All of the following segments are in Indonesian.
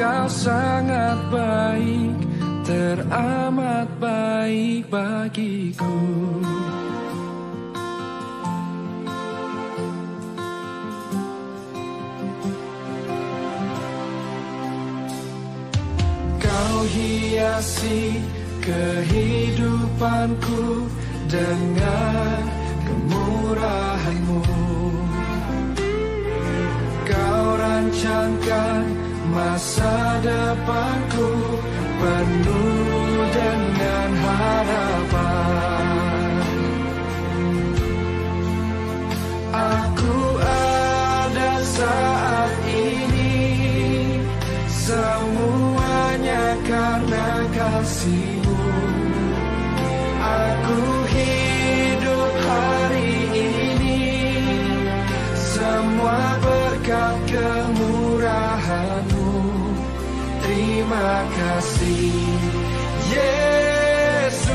Engkau sangat baik, teramat baik bagiku. Kau hiasi kehidupanku dengan kemurahan-Mu. Kau rancangkan masa depanku penuh dengan harapan. Aku ada saat ini, semuanya karena kasih-Mu. Aku hidup hari ini, semua berkat kemurahan-Mu. Terima kasih Yesus,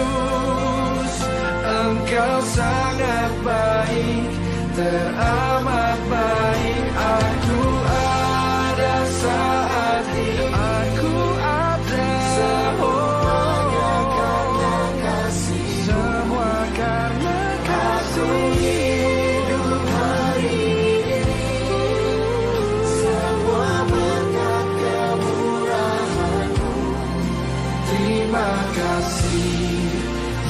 Engkau sangat baik, teramat baik. Aku ada saat ini, aku ada, semuanya karena kasih, semua karena kasih. Hidup hari ini, semua berkat kemurahan-Mu. Terima kasih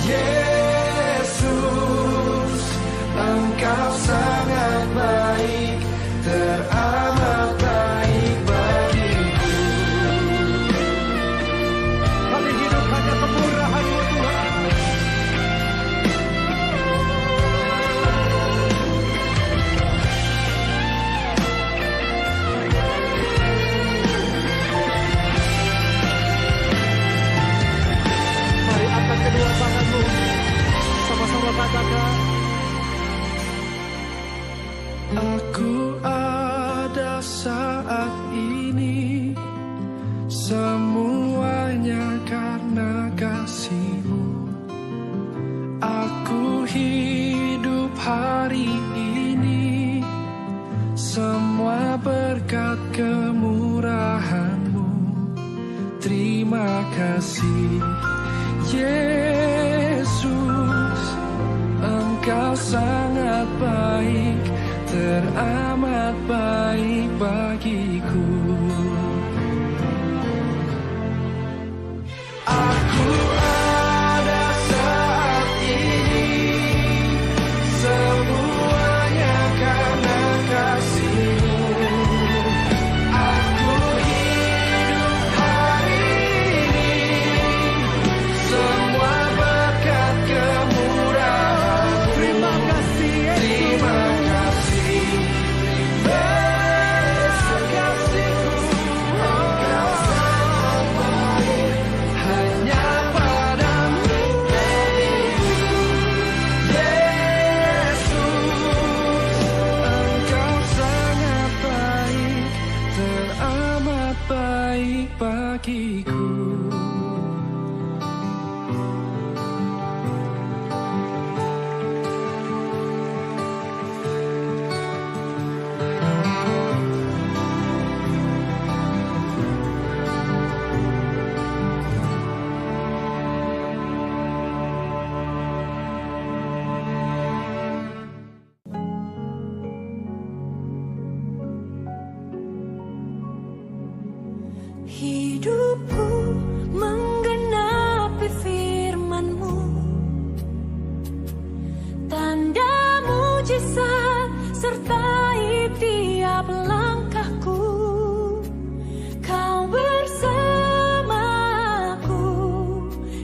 Yesus, Engkau sangat baik, teramat baik bagiku. Kami hidup hanya kemurahan-Mu Tuhan. Mari angkat kedua tanganmu, sama-sama katakan. Aku ada saat ini, semuanya karena kasih-Mu. Aku hidup hari ini, semua berkat kemurahan-Mu. Terima kasih Yesus, Engkau sangat baik, teramat baik bagiku. Aku ada saat ini, semuanya karena kasih-Mu. Aku hidup hari ini, semua berkat kemurahan-Mu. Terima kasih Yesus. Terima kasih bagiku. Hidupku menggenapi firman-Mu, tanda mujizat sertai tiap langkahku. Kau bersamaku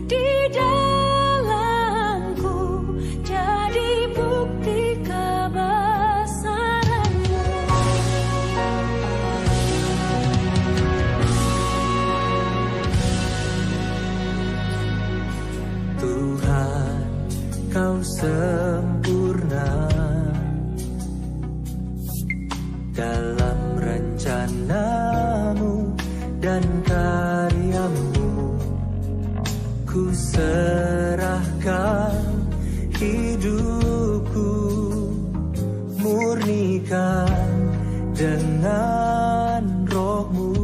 di dalamku, jadi bukti kebesaran-Mu. Tuhan, Kau sempurna dalam rencana-Mu dan karya-Mu. Ku serahkan hidupku, murnikan dengan Roh-Mu.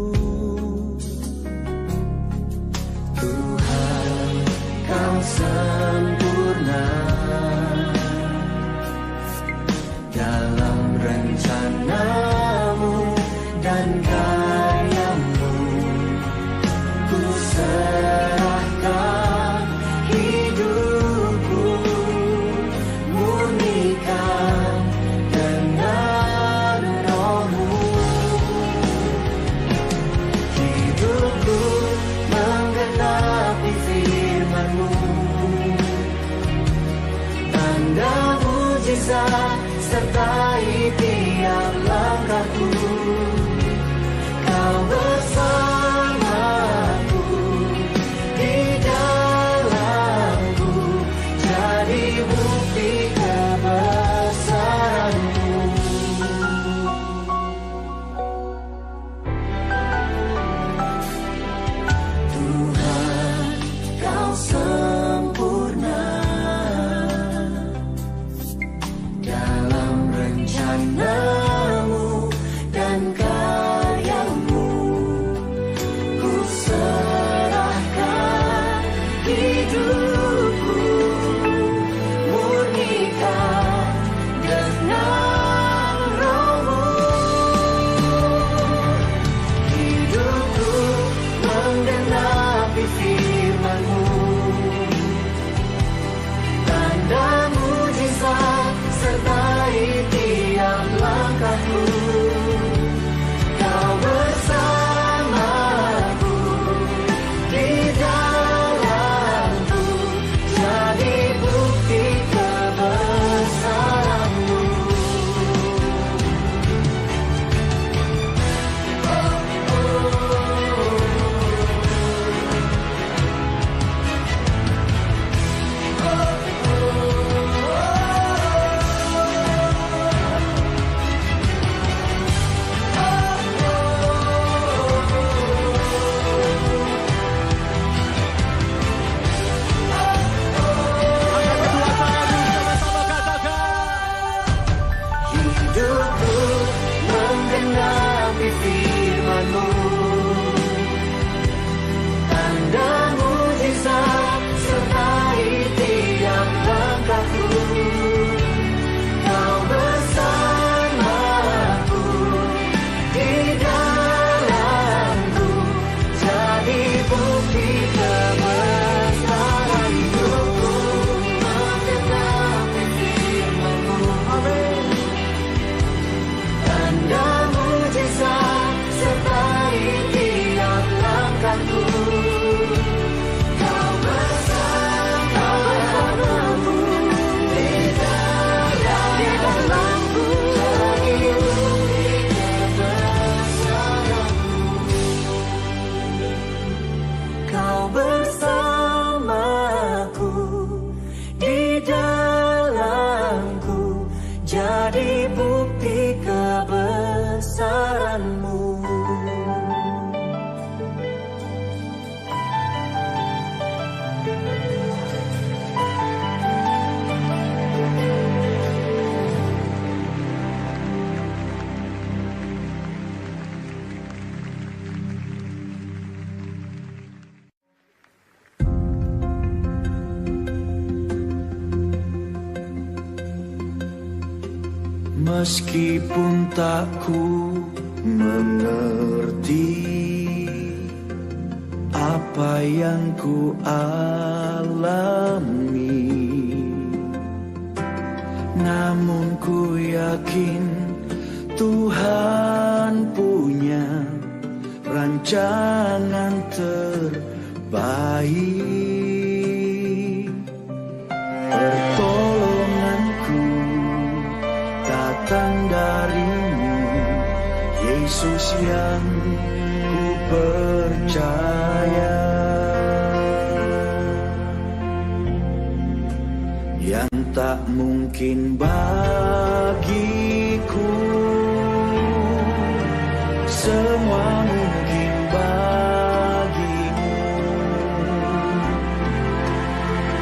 mujizat sertai tiap langkahku. Kau bersamaku, di dalamku, jadi bukti kebesaran-Mu. Tuhan, Kau sempurna dalam rencana-Mu dan karya-Mu. Ku serahkan hidupku, murnikan dengan Roh-Mu. Hidupku menggenapi firman-Mu, tanda mujizat sertai tiap langkahku. Kau bersamaku, di dalamku, jadi bukti kebesaran-Mu. Hidupku menggenapi firman-Mu, tanda mujizat sertai tiap langkahku. Kau bersamaku, di dalamku, jadi bukti kebesaran. Hidupku menggenapi firman-Mu, tanda mujizat sertai tiap langkahku. Kau bersamaku, di dalamku, jadi bukti kebesaran-Mu. Kau bersamaku, di dalamku, jadi bukti kebesaran-Mu. Meskipun tak ku mengerti apa yang ku alami, namun ku yakin Tuhan punya rancangan terbaik. Pertolonganku datang dari-Mu, Yesus yang ku percaya, yang tak mungkin bagiku, semua mungkin bagi-Mu.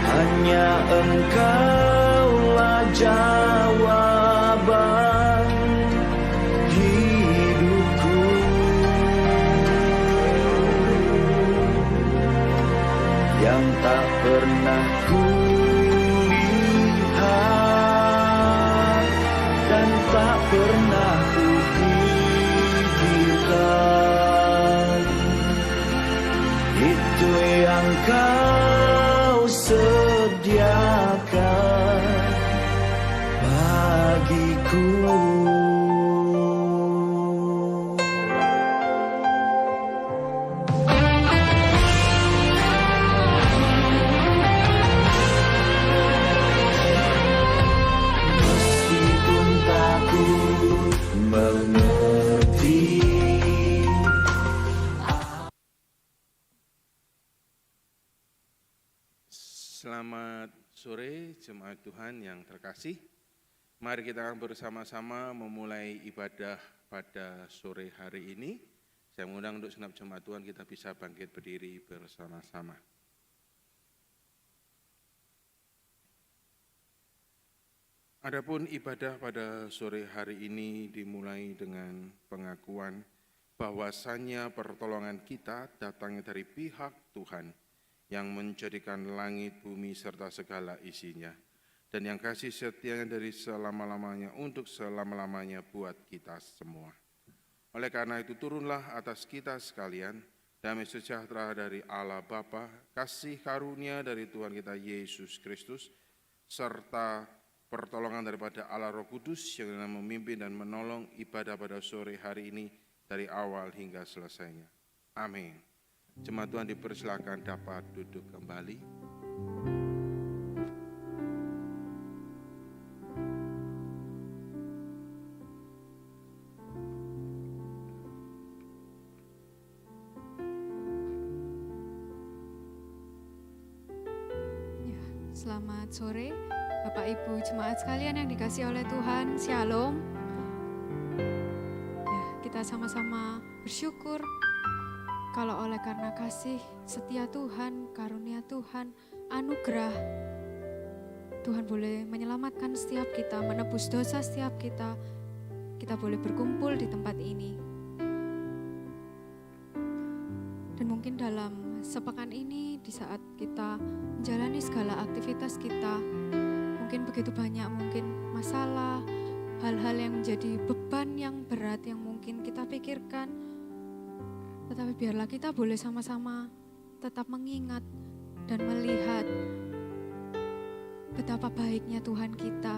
Hanya Engkaulah jawaban hidupku. Yang tak pernah ku lihat dan tak pernah ku pikirkan, itu yang Kau sediakan bagiku. Selamat sore jemaat Tuhan yang terkasih. Mari kita akan bersama-sama memulai ibadah pada sore hari ini. Saya mengundang untuk segenap jemaat Tuhan kita bisa bangkit berdiri bersama-sama. Adapun ibadah pada sore hari ini dimulai dengan pengakuan bahwasannya pertolongan kita datangnya dari pihak Tuhan yang menjadikan langit, bumi, serta segala isinya, dan yang kasih setianya dari selama-lamanya untuk selama-lamanya buat kita semua. Oleh karena itu turunlah atas kita sekalian damai sejahtera dari Allah Bapa, kasih karunia dari Tuhan kita Yesus Kristus, serta pertolongan daripada Allah Roh Kudus yang memimpin dan menolong ibadah pada sore hari ini dari awal hingga selesainya. Amin. Jemaat Tuhan dipersilakan dapat duduk kembali. Ya, selamat sore Bapak Ibu jemaat sekalian yang dikasihi oleh Tuhan. Shalom. Ya, kita sama-sama bersyukur kalau oleh karena kasih setia Tuhan, karunia Tuhan, anugerah, Tuhan boleh menyelamatkan setiap kita, menebus dosa setiap kita boleh berkumpul di tempat ini. Dan mungkin dalam sepekan ini, di saat kita menjalani segala aktivitas kita, mungkin begitu banyak mungkin masalah, hal-hal yang menjadi beban yang berat yang mungkin kita pikirkan. Tetapi biarlah kita boleh sama-sama tetap mengingat dan melihat betapa baiknya Tuhan kita.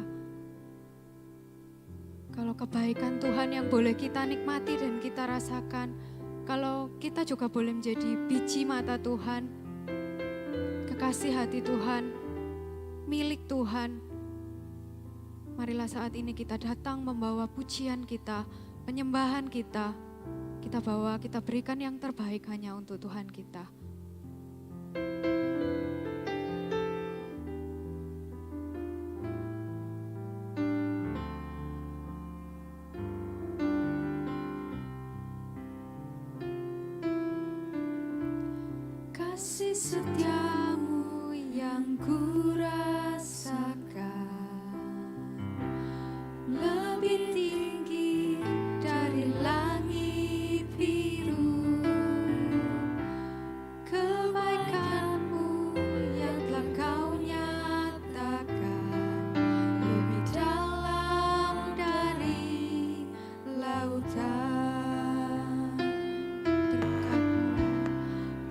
Kalau kebaikan Tuhan yang boleh kita nikmati dan kita rasakan, kalau kita juga boleh menjadi biji mata Tuhan, kekasih hati Tuhan, milik Tuhan. Marilah saat ini kita datang membawa pujian kita, penyembahan kita bawa, kita berikan yang terbaik hanya untuk Tuhan kita. Kasih setiamu yang ku rasakan lebih tinggi dari langit biru, kebaikanmu yang telah kau nyatakan lebih dalam dari lautan.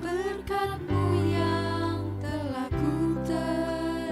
Berkat-Mu yang telah ku terima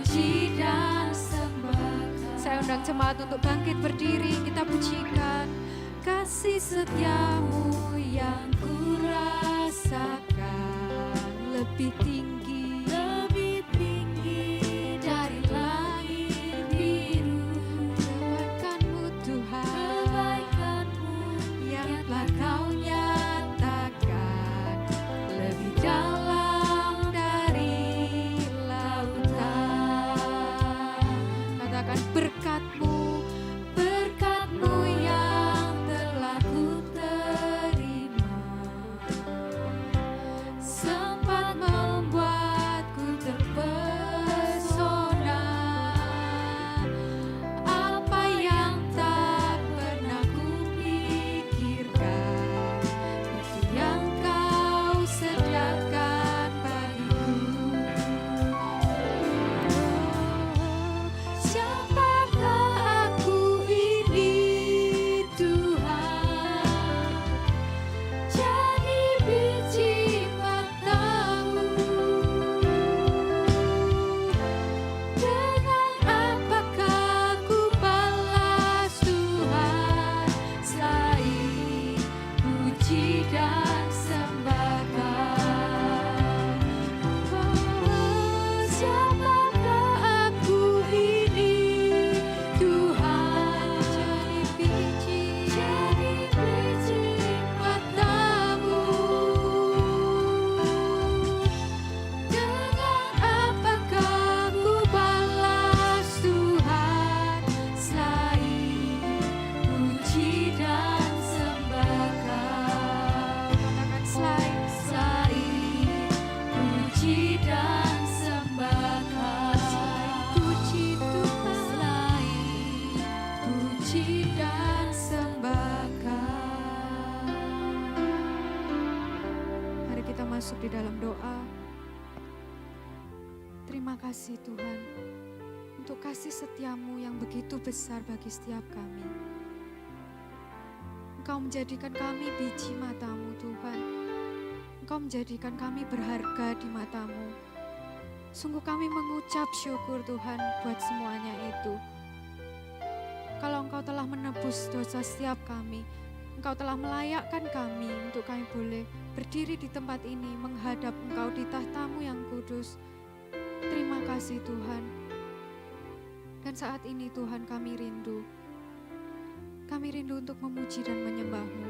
puji dan sembah. Saya undang jemaat untuk bangkit berdiri, kita pujikan. Kasih setiamu yang kurasakan lebih tinggi dari langit biru. Kebaikanmu Tuhan, yang telah kau nyatakan lebih dalam dari lautan. Katakan berkat-Mu yang telah ku terima, sempat membuatku terpesona. Apa yang tak pernah ku pikirkan, itu yang kau sediakan bagiku. Siapakah aku ini Tuhan, jadi biji mata-Mu. Dengan apakah ku balas Tuhan, selain puji dan sembahkan. Siapakah aku ini Tuhan, jadi biji mata-Mu. Dengan apakah ku balas Tuhan, selain puji dan sembahkan. Katakan selain puji dan sembahkan. Puji Tuhan, selain puji dan sembahkan. Mari kita masuk di dalam doa. Terima kasih Tuhan untuk kasih setiamu yang begitu besar bagi setiap kami. Engkau menjadikan kami biji mata-Mu Tuhan. Engkau menjadikan kami berharga di mata-Mu. Sungguh kami mengucap syukur Tuhan buat semuanya itu. Kalau Engkau telah menebus dosa setiap kami, Engkau telah melayakkan kami untuk kami boleh berdiri di tempat ini menghadap Engkau di tahta-Mu yang kudus. Terima kasih Tuhan. Dan saat ini Tuhan kami rindu. Kami rindu untuk memuji dan menyembah-Mu.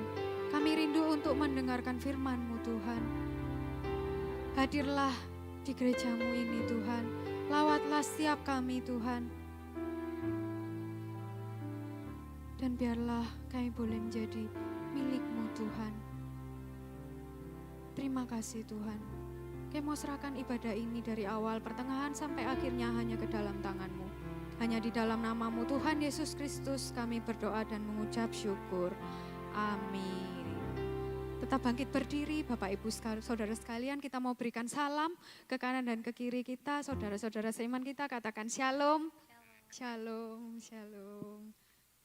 Kami rindu untuk mendengarkan firman-Mu Tuhan. Hadirlah di gereja-Mu ini Tuhan. Lawatlah setiap kami Tuhan. Dan biarlah kami boleh menjadi milik-Mu Tuhan. Terima kasih Tuhan. Kami mau serahkan ibadah ini dari awal, pertengahan sampai akhirnya hanya ke dalam tangan-Mu. Hanya di dalam nama-Mu Tuhan Yesus Kristus kami berdoa dan mengucap syukur. Amin. Tetap bangkit berdiri Bapak Ibu Saudara sekalian, kita mau berikan salam ke kanan dan ke kiri kita. Saudara-saudara seiman kita katakan shalom. Shalom, shalom.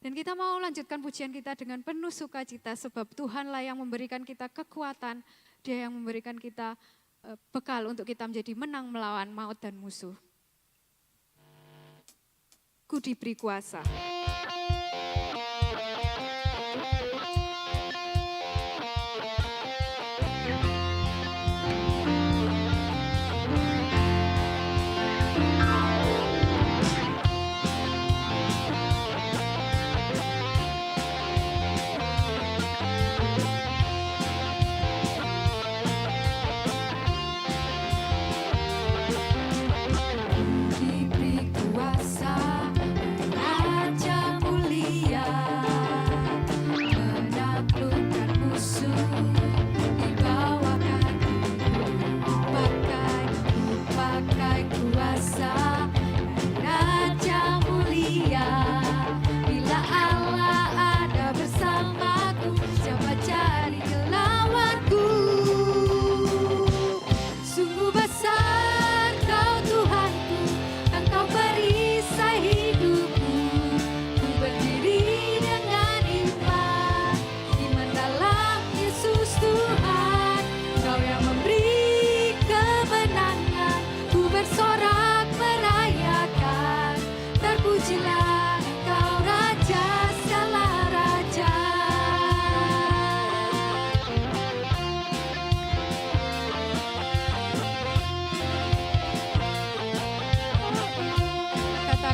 Dan kita mau lanjutkan pujian kita dengan penuh sukacita sebab Tuhanlah yang memberikan kita kekuatan, Dia yang memberikan kita bekal untuk kita menjadi menang melawan maut dan musuh. Ku diberi kuasa. Diberi kuasa, Raja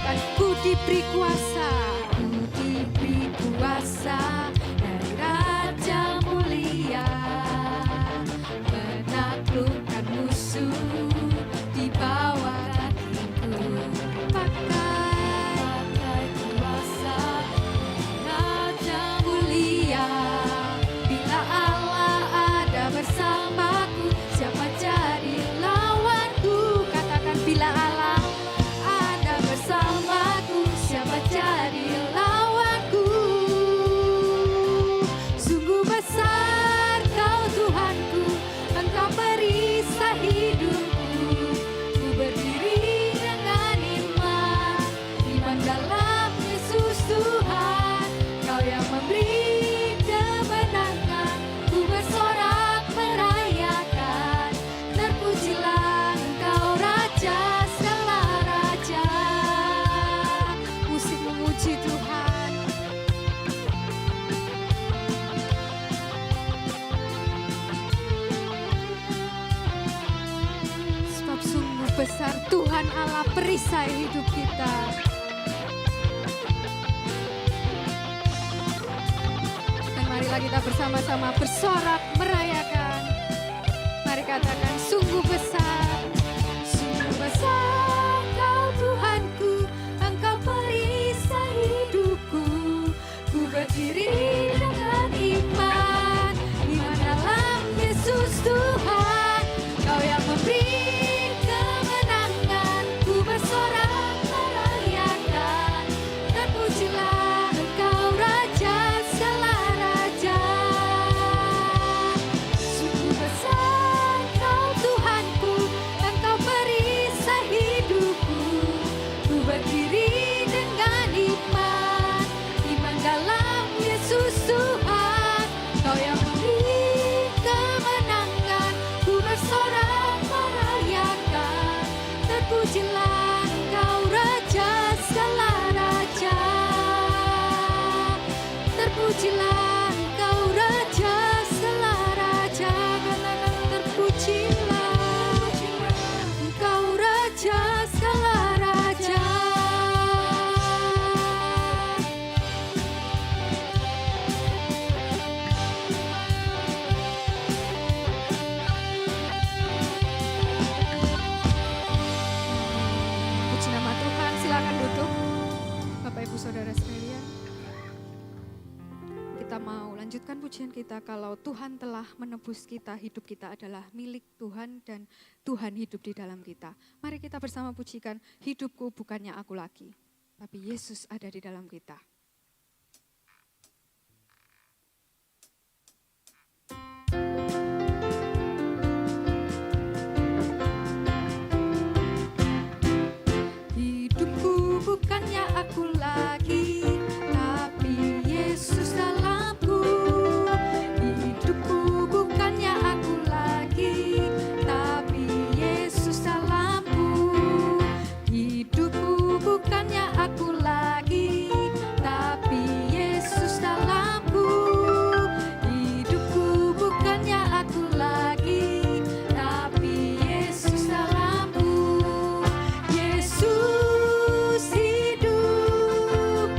katakan ku diberi kuasa. Ku diberi kuasa dari Raja mulia, menaklukkan musuh di bawah kakiku. Pakai kuasa Raja mulia. Bila Allah ada bersamaku, siapa jadi lawanku? Katakan bila Allah ada bersamaku, siapa jadi lawanku? Sungguh besar Kau Tuhanku, Engkau perisai hidupku. Ku berdiri dengan iman, iman dalam Yesus Tuhan. Kau yang memberi kemenangan, ku bersorak merayakan. Terpujilah Engkau Raja segala raja. Musik memuji Tuhan. Sebab sungguh besar Tuhan Allah perisai hidup kita. Dan marilah kita bersama-sama bersorak merayakan. Mari katakan sungguh besar Kau Tuhanku, Engkau perisai hidupku. Ku berdiri dengan iman, iman dalam Yesus Tuhan. Kau yang memberi kemenangan, ku bersorak merayakan. Terpujilah Engkau Raja segala raja. Sungguh besar Kau Tuhanku, Engkau perisai hidupku. Ku berdiri dengan iman, iman dalam Yesus Tuhan. Kau yang memberi kemenangan, ku bersorak merayakan. Terpujilah Engkau Raja segala raja. Terpujilah Engkau Raja segala raja. Katakan terpujilah Engkau Raja segala raja. Puji nama Tuhan, silakan duduk. Bapak Ibu Saudara sekalian, kita mau lanjutkan pujian kita. Kalau Tuhan telah menebus kita, hidup kita adalah milik Tuhan dan Tuhan hidup di dalam kita. Mari kita bersama pujikan, hidupku bukannya aku lagi, tapi Yesus ada di dalam kita. Hidupku bukannya aku lagi, tapi Yesus dalamku. Hidupku bukannya aku lagi, tapi Yesus dalamku. Hidupku bukannya aku lagi, tapi Yesus dalamku. Hidupku bukannya aku lagi, tapi Yesus dalamku. Yesus hidup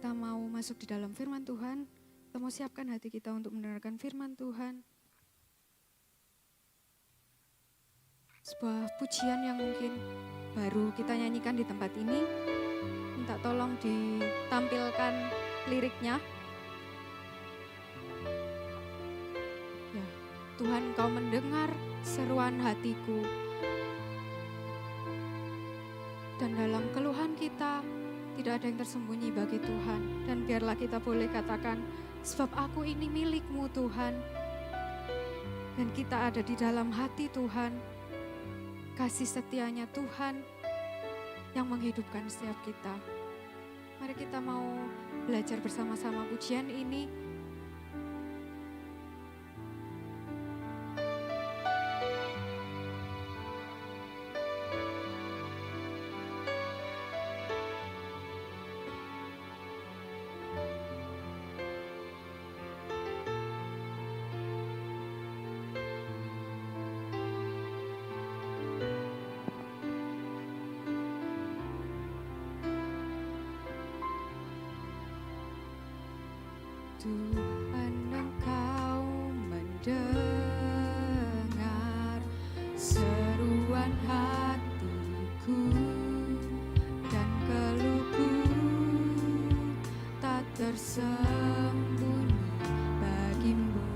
kita mau masuk di dalam firman Tuhan, kita mau siapkan hati kita untuk mendengarkan firman Tuhan. Sebuah pujian yang mungkin baru kita nyanyikan di tempat ini, minta tolong ditampilkan liriknya. Ya, Tuhan, Kau mendengar seruan hatiku. Dan dalam keluhan kita, tidak ada yang tersembunyi bagi Tuhan. Dan biarlah kita boleh katakan, sebab aku ini milik-Mu Tuhan. Dan kita ada di dalam hati Tuhan. Kasih setianya Tuhan yang menghidupkan setiap kita. Mari kita mau belajar bersama-sama pujian ini. Tuhan, Engkau mendengar seruan hatiku dan keluhku tak tersembunyi bagi-Mu.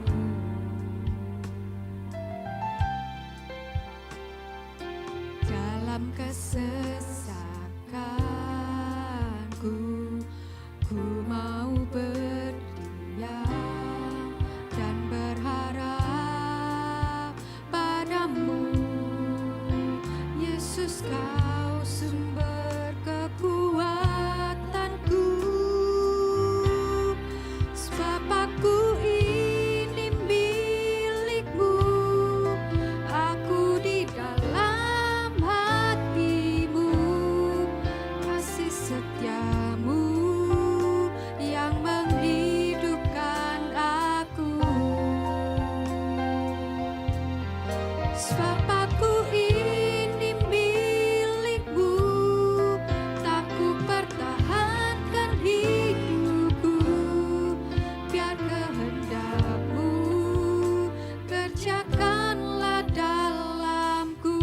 Dalam kesesakanku, ku mau dan berharap padamu, Yesus, Kau sumber kekuatanku. Sebab aku ini milik-Mu, aku di dalam hati-Mu, kasih setia-Mu yang menghidupkan aku. Sebab aku ini milik-Mu, tak ku pertahankan hidupku, biar kehendak-Mu kerjakanlah dalamku.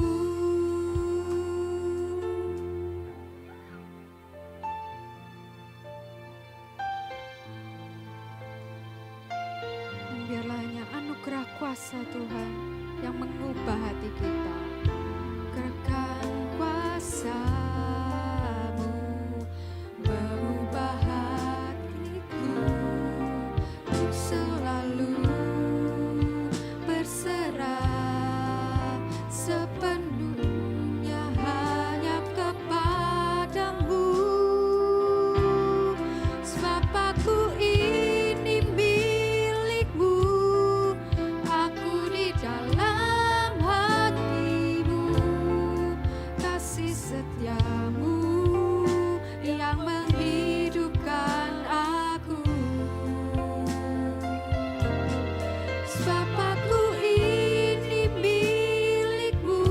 Biarlah hanya anugerah kuasa Tuhan yang mengubah hati kita. Gerakkan kuasa-Mu mengubah hatiku, untuk selalu berserah sepenuhnya hanya kepada-Mu. Sebab aku ini milik-Mu, aku di dalam hati-Mu, kasih setia-Mu yang menghidupkan aku. Sebab aku ini milik-Mu,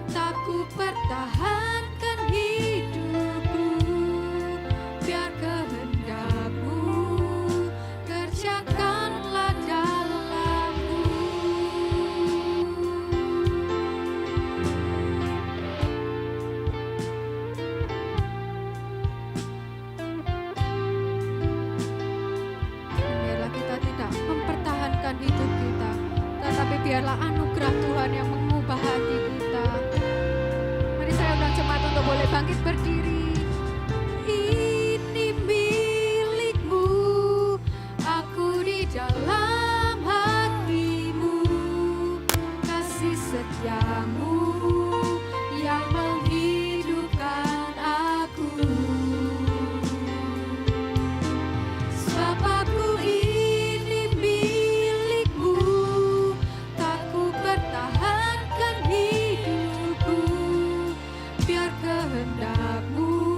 tak ku pertahankan hidupku, biar kehendak-Mu kerjakanlah dalamku. Biarlah kita tidak mempertahankan hidup kita, tetapi biarlah anugerah Tuhan yang mengubah hati kita. Mari saya undang jemaat untuk boleh bangkit berdiri. Ini milik-Mu, aku di dalam hati-Mu, kasih setia-Mu yang menghidupkan aku. Sebab aku ini milik-Mu, tak ku pertahankan hidupku, biar kehendak-Mu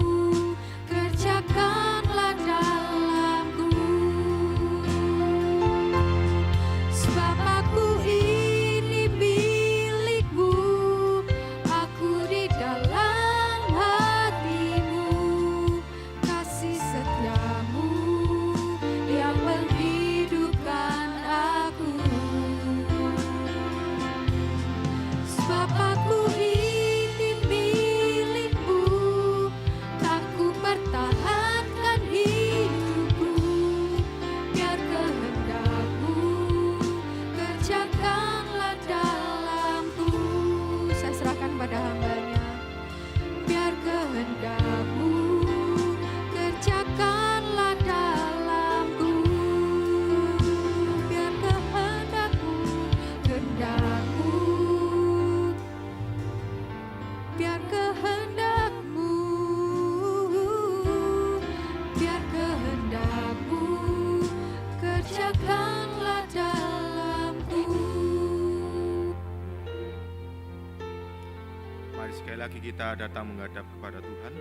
lagi kita datang menghadap kepada Tuhan.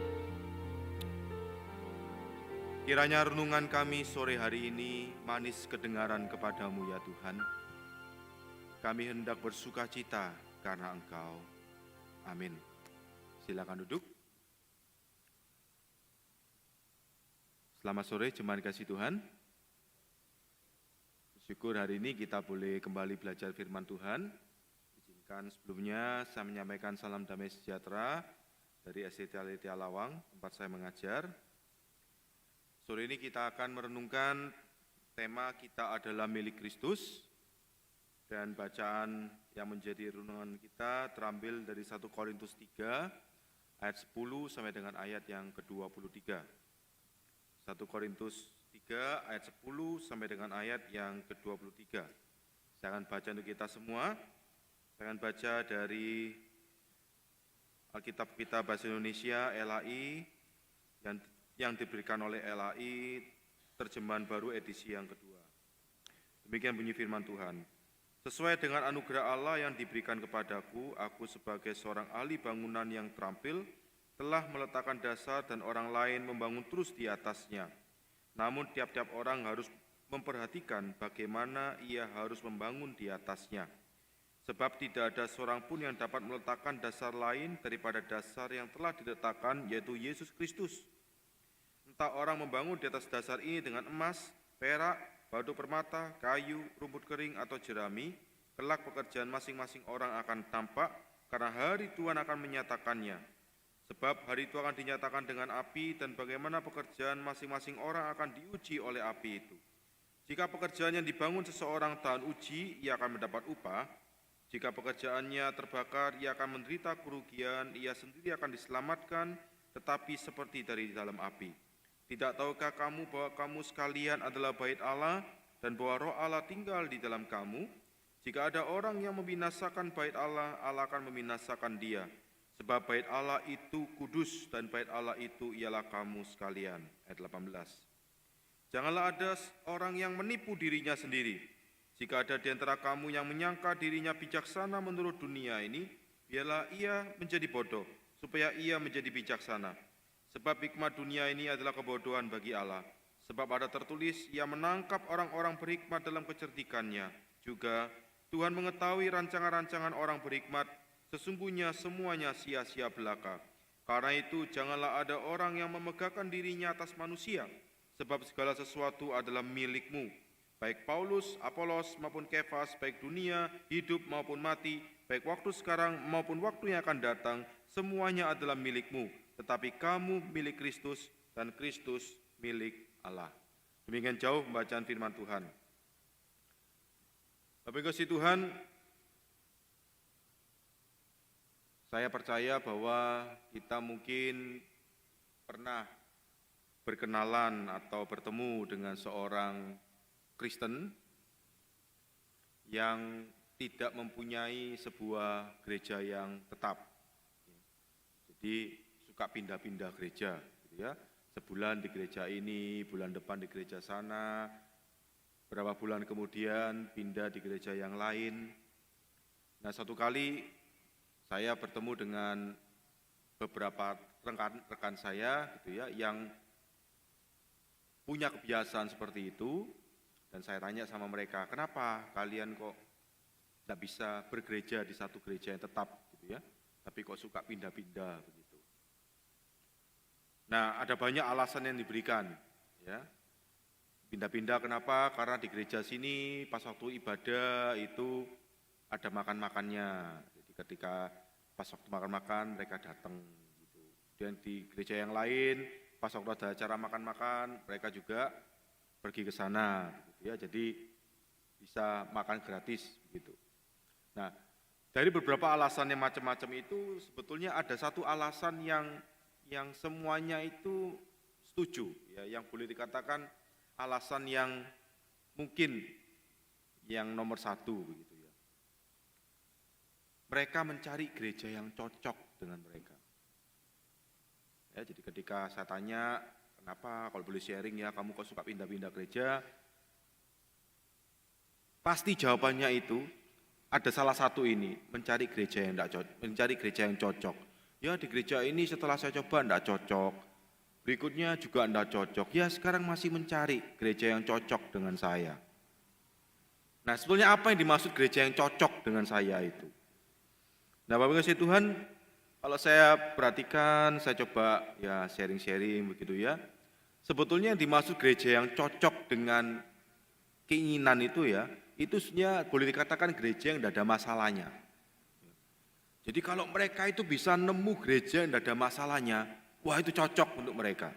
Kiranya renungan kami sore hari ini manis kedengaran kepadamu ya Tuhan. Kami hendak bersuka cita karena Engkau. Amin. Silakan duduk. Selamat sore jemaat kasih Tuhan. Syukur hari ini kita boleh kembali belajar firman Tuhan. Izinkan sebelumnya saya menyampaikan salam damai sejahtera dari SDT Aletia Lawang, tempat saya mengajar. Sore ini kita akan merenungkan tema kita adalah milik Kristus. Dan bacaan yang menjadi renungan kita terambil dari 1 Korintus 3 ayat 10 sampai dengan ayat yang ke-23. 1 Korintus 3 ayat 10 sampai dengan ayat yang ke-23. Saya akan baca untuk kita semua. Saya akan baca dari Alkitab kita Bahasa Indonesia LAI yang diberikan oleh LAI terjemahan baru edisi yang kedua. Demikian bunyi firman Tuhan. Sesuai dengan anugerah Allah yang diberikan kepadaku, aku sebagai seorang ahli bangunan yang terampil telah meletakkan dasar dan orang lain membangun terus di atasnya. Namun tiap-tiap orang harus memperhatikan bagaimana ia harus membangun di atasnya. Sebab tidak ada seorang pun yang dapat meletakkan dasar lain daripada dasar yang telah diletakkan, yaitu Yesus Kristus. Entah orang membangun di atas dasar ini dengan emas, perak, batu permata, kayu, rumput kering, atau jerami, kelak pekerjaan masing-masing orang akan tampak, karena hari Tuhan akan menyatakannya. Sebab hari itu akan dinyatakan dengan api, dan bagaimana pekerjaan masing-masing orang akan diuji oleh api itu. Jika pekerjaan yang dibangun seseorang tahan uji, ia akan mendapat upah. Jika pekerjaannya terbakar, ia akan menderita kerugian, ia sendiri akan diselamatkan, tetapi seperti dari dalam api. Tidak tahukah kamu bahwa kamu sekalian adalah bait Allah dan bahwa roh Allah tinggal di dalam kamu? Jika ada orang yang membinasakan bait Allah, Allah akan membinasakan dia. Sebab bait Allah itu kudus dan bait Allah itu ialah kamu sekalian. Ayat 18. Janganlah ada orang yang menipu dirinya sendiri. Jika ada di antara kamu yang menyangka dirinya bijaksana menurut dunia ini, biarlah ia menjadi bodoh, supaya ia menjadi bijaksana. Sebab hikmat dunia ini adalah kebodohan bagi Allah. Sebab ada tertulis, ia menangkap orang-orang berhikmat dalam kecerdikannya. Juga, Tuhan mengetahui rancangan-rancangan orang berhikmat, sesungguhnya semuanya sia-sia belaka. Karena itu, janganlah ada orang yang memegahkan dirinya atas manusia, sebab segala sesuatu adalah milikmu. Baik Paulus, Apolos maupun Kefas, baik dunia, hidup maupun mati, baik waktu sekarang maupun waktu yang akan datang, semuanya adalah milikmu. Tetapi kamu milik Kristus dan Kristus milik Allah. Demikian jauh pembacaan firman Tuhan. Bapak kasih Tuhan, saya percaya bahwa kita mungkin pernah berkenalan atau bertemu dengan seorang Kristen yang tidak mempunyai sebuah gereja yang tetap. Jadi suka pindah-pindah gereja, gitu ya. Sebulan di gereja ini, bulan depan di gereja sana, berapa bulan kemudian pindah di gereja yang lain. Nah, satu kali saya bertemu dengan beberapa rekan saya, gitu ya, yang punya kebiasaan seperti itu, dan saya tanya sama mereka, kenapa kalian kok tidak bisa bergereja di satu gereja yang tetap, gitu ya, tapi kok suka pindah-pindah, begitu. Nah, ada banyak alasan yang diberikan, ya. Pindah-pindah kenapa? Karena di gereja sini pas waktu ibadah itu ada makan-makannya. Jadi ketika pas waktu makan-makan mereka datang gitu. Dan di gereja yang lain pas waktu ada acara makan-makan mereka juga pergi ke sana gitu ya. Jadi bisa makan gratis begitu. Nah, dari beberapa alasan yang macam-macam itu sebetulnya ada satu alasan yang semuanya itu setuju, ya, yang boleh dikatakan alasan yang mungkin yang nomor satu, begitu ya. Mereka mencari gereja yang cocok dengan mereka. Ya, jadi ketika saya tanya, kenapa kalau boleh sharing ya, kamu kok suka pindah-pindah gereja? Pasti jawabannya itu ada salah satu ini, mencari gereja yang cocok. Ya di gereja ini setelah saya coba enggak cocok, berikutnya juga enggak cocok. Ya sekarang masih mencari gereja yang cocok dengan saya. Nah sebetulnya apa yang dimaksud gereja yang cocok dengan saya itu? Nah Bapak kasih Tuhan, kalau saya perhatikan, saya coba ya sharing-sharing begitu ya. Sebetulnya yang dimaksud gereja yang cocok dengan keinginan itu ya, itu sebenarnya boleh dikatakan gereja yang tidak ada masalahnya. Jadi kalau mereka itu bisa nemu gereja yang tidak ada masalahnya, wah itu cocok untuk mereka.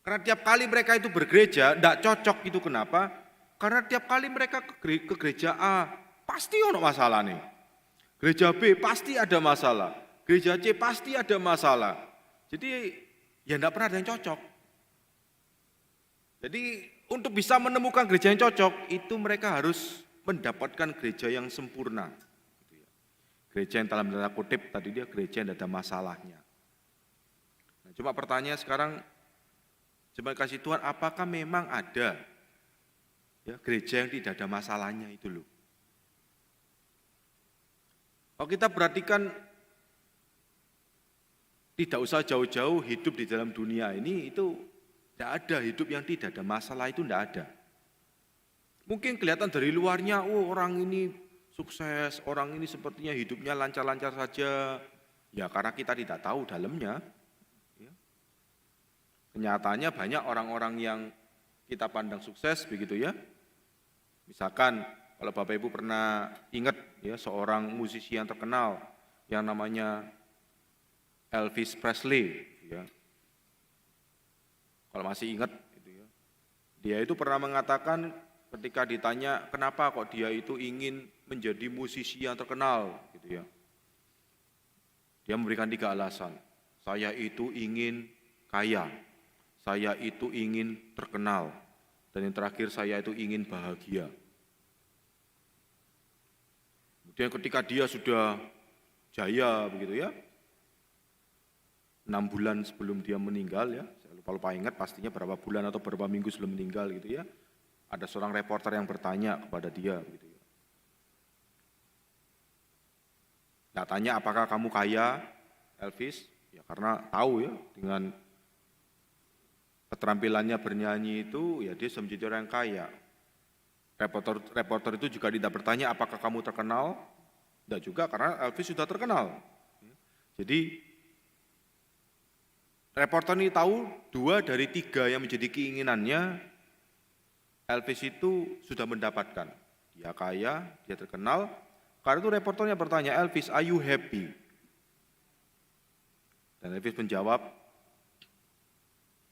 Karena tiap kali mereka itu bergereja, tidak cocok itu kenapa? Karena tiap kali mereka ke gereja A, pasti ada masalah nih. Gereja B pasti ada masalah. Gereja C pasti ada masalah. Jadi ya tidak pernah ada yang cocok. Jadi untuk bisa menemukan gereja yang cocok, itu mereka harus mendapatkan gereja yang sempurna. Gereja yang dalam tanda kutip tadi dia gereja yang tidak ada masalahnya. Nah, cuma pertanyaan sekarang, coba kasih Tuhan, apakah memang ada ya, gereja yang tidak ada masalahnya itu loh. Kalau kita perhatikan, tidak usah jauh-jauh hidup di dalam dunia ini, itu tidak ada hidup yang tidak ada masalah, itu tidak ada. Mungkin kelihatan dari luarnya, oh orang ini sukses, orang ini sepertinya hidupnya lancar-lancar saja. Ya karena kita tidak tahu dalamnya. Ya. Kenyataannya banyak orang-orang yang kita pandang sukses begitu ya. Misalkan kalau Bapak Ibu pernah ingat ya seorang musisi yang terkenal yang namanya Elvis Presley ya. Kalau masih ingat gitu ya. Dia itu pernah mengatakan ketika ditanya kenapa kok dia itu ingin menjadi musisi yang terkenal gitu ya. Dia memberikan 3 alasan. Saya itu ingin kaya, saya itu ingin terkenal, dan yang terakhir saya itu ingin bahagia. Kemudian ketika dia sudah jaya begitu ya, 6 bulan sebelum dia meninggal ya, saya lupa ingat pastinya berapa bulan atau berapa minggu sebelum meninggal gitu ya, ada seorang reporter yang bertanya kepada dia gitu ya. Nah, tanya apakah kamu kaya, Elvis? Ya karena tahu ya dengan keterampilannya bernyanyi itu ya dia sudah menjadi orang yang kaya. Reporter itu juga tidak bertanya apakah kamu terkenal, tidak juga karena Elvis sudah terkenal. Jadi reporter ini tahu 2 dari 3 yang menjadi keinginannya Elvis itu sudah mendapatkan. Dia kaya, dia terkenal. Karena itu reporternya bertanya, Elvis, are you happy? Dan Elvis menjawab,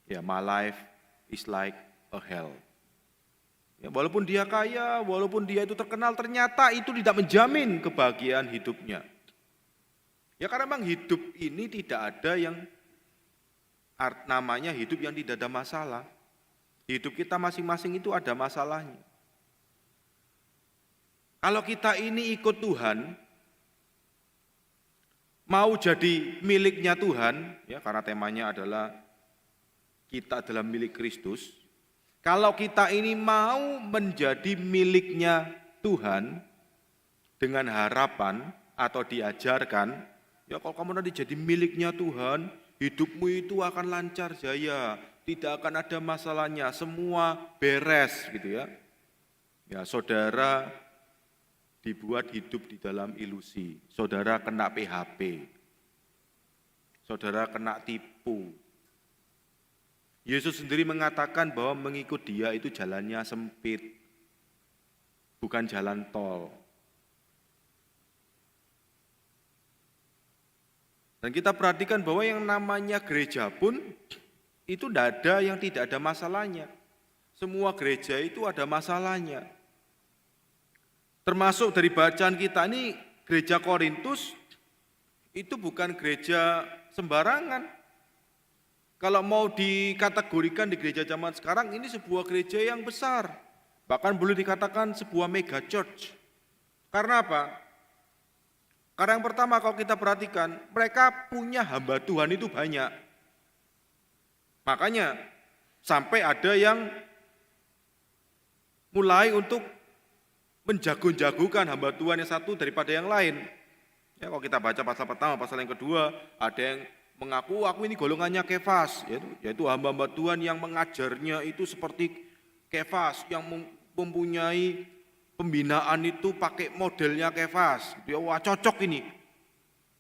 ya my life is like a hell. Ya, walaupun dia kaya, walaupun dia itu terkenal, ternyata itu tidak menjamin kebahagiaan hidupnya. Ya karena memang hidup ini tidak ada yang namanya hidup yang tidak ada masalah. Hidup kita masing-masing itu ada masalahnya. Kalau kita ini ikut Tuhan, mau jadi miliknya Tuhan, ya karena temanya adalah kita adalah milik Kristus. Kalau kita ini mau menjadi miliknya Tuhan dengan harapan atau diajarkan, ya kalau kamu nanti jadi miliknya Tuhan, hidupmu itu akan lancar jaya, tidak akan ada masalahnya, semua beres gitu ya. Ya, saudara dibuat hidup di dalam ilusi, saudara kena PHP, saudara kena tipu. Yesus sendiri mengatakan bahwa mengikut Dia itu jalannya sempit, bukan jalan tol. Dan kita perhatikan bahwa yang namanya gereja pun itu tidak ada yang tidak ada masalahnya. Semua gereja itu ada masalahnya. Termasuk dari bacaan kita ini, gereja Korintus itu bukan gereja sembarangan. Kalau mau dikategorikan di gereja zaman sekarang, ini sebuah gereja yang besar. Bahkan boleh dikatakan sebuah mega church. Karena apa? Karena yang pertama kalau kita perhatikan, mereka punya hamba Tuhan itu banyak. Makanya sampai ada yang mulai untuk menjago-jagokan hamba Tuhan yang satu daripada yang lain. Ya, kalau kita baca pasal pertama, pasal yang kedua, ada yang mengaku aku ini golongannya Kefas, yaitu hamba-hamba Tuhan yang mengajarnya itu seperti Kefas, yang mempunyai pembinaan itu pakai modelnya Kefas. Wah, cocok ini.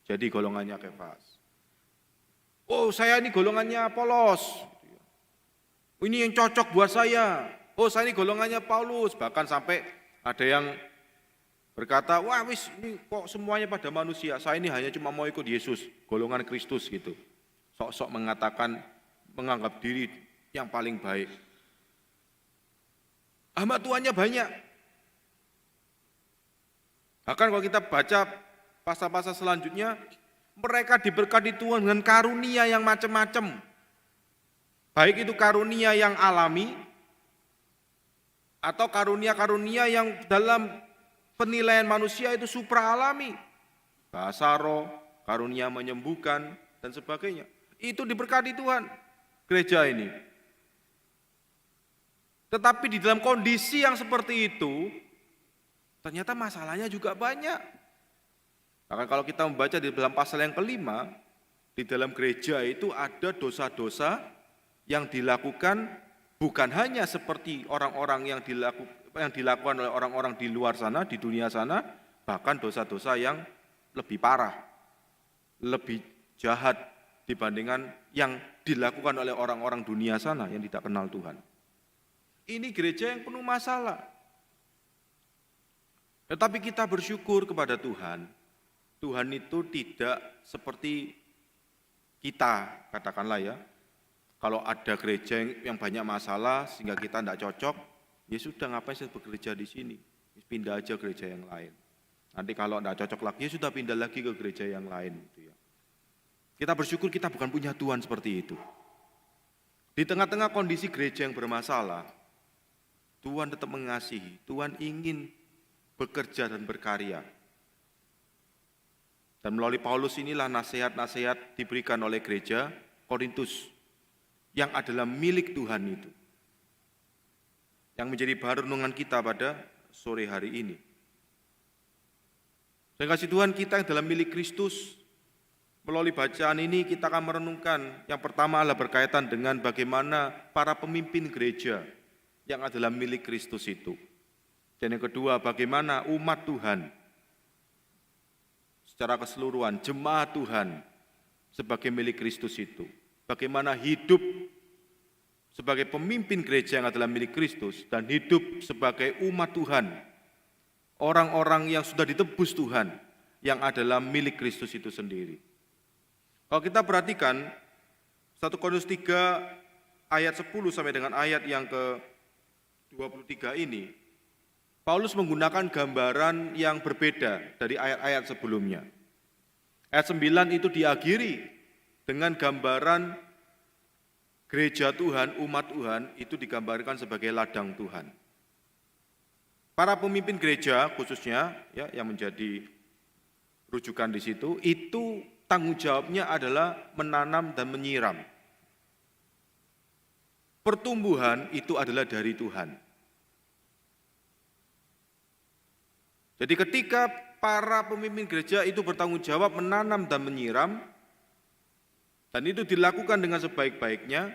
Jadi golongannya Kefas. Oh, saya ini golongannya Apolos. Ini yang cocok buat saya. Oh, saya ini golongannya Paulus. Bahkan sampai ada yang berkata, wah wis ini kok semuanya pada manusia, saya ini hanya cuma mau ikut Yesus, golongan Kristus gitu. Sok-sok mengatakan, menganggap diri yang paling baik. Hamba Tuhannya banyak. Bahkan kalau kita baca pasal-pasal selanjutnya, mereka diberkati Tuhan dengan karunia yang macam-macam. Baik itu karunia yang alami, atau karunia-karunia yang dalam penilaian manusia itu supra alami. Bahasa roh, karunia menyembuhkan, dan sebagainya. Itu diberkati Tuhan, gereja ini. Tetapi di dalam kondisi yang seperti itu, ternyata masalahnya juga banyak. Bahkan kalau kita membaca di dalam pasal yang kelima, di dalam gereja itu ada dosa-dosa yang dilakukan bukan hanya seperti orang-orang yang dilakukan oleh orang-orang di luar sana, di dunia sana, bahkan dosa-dosa yang lebih parah, lebih jahat dibandingkan yang dilakukan oleh orang-orang dunia sana yang tidak kenal Tuhan. Ini gereja yang penuh masalah. Tetapi kita bersyukur kepada Tuhan. Tuhan itu tidak seperti kita, katakanlah ya. Kalau ada gereja yang banyak masalah sehingga kita tidak cocok, ya sudah, ngapain saya bekerja di sini? Pindah aja gereja yang lain. Nanti kalau tidak cocok lagi, ya sudah pindah lagi ke gereja yang lain. Gitu ya. Kita bersyukur kita bukan punya Tuhan seperti itu. Di tengah-tengah kondisi gereja yang bermasalah, Tuhan tetap mengasihi, Tuhan ingin bekerja dan berkarya. Dan melalui Paulus inilah nasihat-nasihat diberikan oleh gereja Korintus yang adalah milik Tuhan itu. Yang menjadi bahan renungan kita pada sore hari ini. Dan kasih Tuhan, kita yang dalam milik Kristus, melalui bacaan ini kita akan merenungkan. Yang pertama adalah berkaitan dengan bagaimana para pemimpin gereja yang adalah milik Kristus itu. Dan yang kedua, bagaimana umat Tuhan secara keseluruhan, jemaat Tuhan sebagai milik Kristus itu. Bagaimana hidup sebagai pemimpin gereja yang adalah milik Kristus dan hidup sebagai umat Tuhan, orang-orang yang sudah ditebus Tuhan, yang adalah milik Kristus itu sendiri. Kalau kita perhatikan 1 Korintus 3 ayat 10 sampai dengan ayat yang ke-23 ini, Paulus menggunakan gambaran yang berbeda dari ayat-ayat sebelumnya. Ayat 9 itu diakhiri dengan gambaran gereja Tuhan, umat Tuhan, itu digambarkan sebagai ladang Tuhan. Para pemimpin gereja khususnya ya, yang menjadi rujukan di situ, itu tanggung jawabnya adalah menanam dan menyiram. Pertumbuhan itu adalah dari Tuhan. Jadi ketika para pemimpin gereja itu bertanggung jawab menanam dan menyiram, dan itu dilakukan dengan sebaik-baiknya,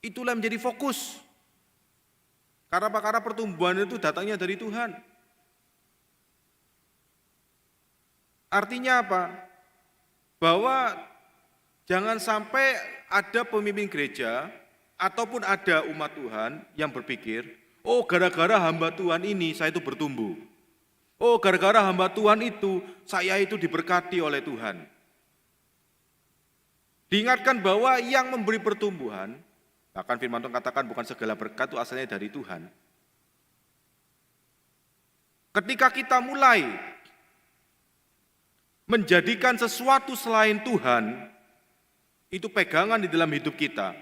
itulah menjadi fokus. Karena apa? Karena pertumbuhan itu datangnya dari Tuhan. Artinya apa? Bahwa jangan sampai ada pemimpin gereja ataupun ada umat Tuhan yang berpikir, oh gara-gara hamba Tuhan ini saya itu bertumbuh. Oh gara-gara hamba Tuhan itu saya itu diberkati oleh Tuhan. Diingatkan bahwa yang memberi pertumbuhan, bahkan firman Tuhan katakan bukan segala berkat itu asalnya dari Tuhan. Ketika kita mulai menjadikan sesuatu selain Tuhan, itu pegangan di dalam hidup kita,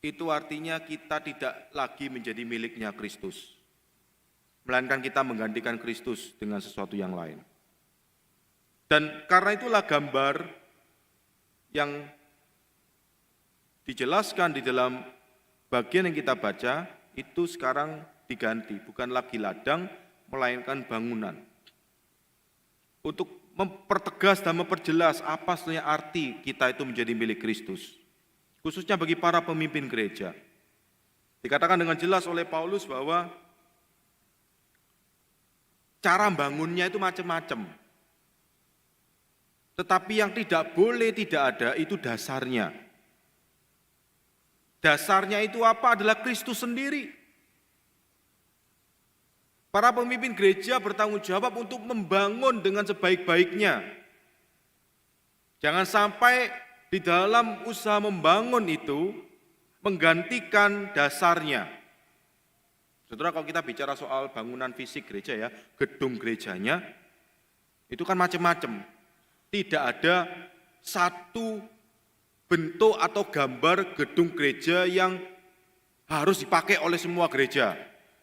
itu artinya kita tidak lagi menjadi miliknya Kristus. Melainkan kita menggantikan Kristus dengan sesuatu yang lain. Dan karena itulah gambar yang dijelaskan di dalam bagian yang kita baca, itu sekarang diganti, bukan lagi ladang, melainkan bangunan. Untuk mempertegas dan memperjelas apa sebenarnya arti kita itu menjadi milik Kristus. Khususnya bagi para pemimpin gereja. Dikatakan dengan jelas oleh Paulus bahwa cara bangunnya itu macam-macam. Tetapi yang tidak boleh tidak ada itu dasarnya. Dasarnya itu apa? Adalah Kristus sendiri. Para pemimpin gereja bertanggung jawab untuk membangun dengan sebaik-baiknya. Jangan sampai di dalam usaha membangun itu menggantikan dasarnya. Saudara, kalau kita bicara soal bangunan fisik gereja ya, gedung gerejanya, itu kan macam-macam. Tidak ada satu bentuk atau gambar gedung gereja yang harus dipakai oleh semua gereja.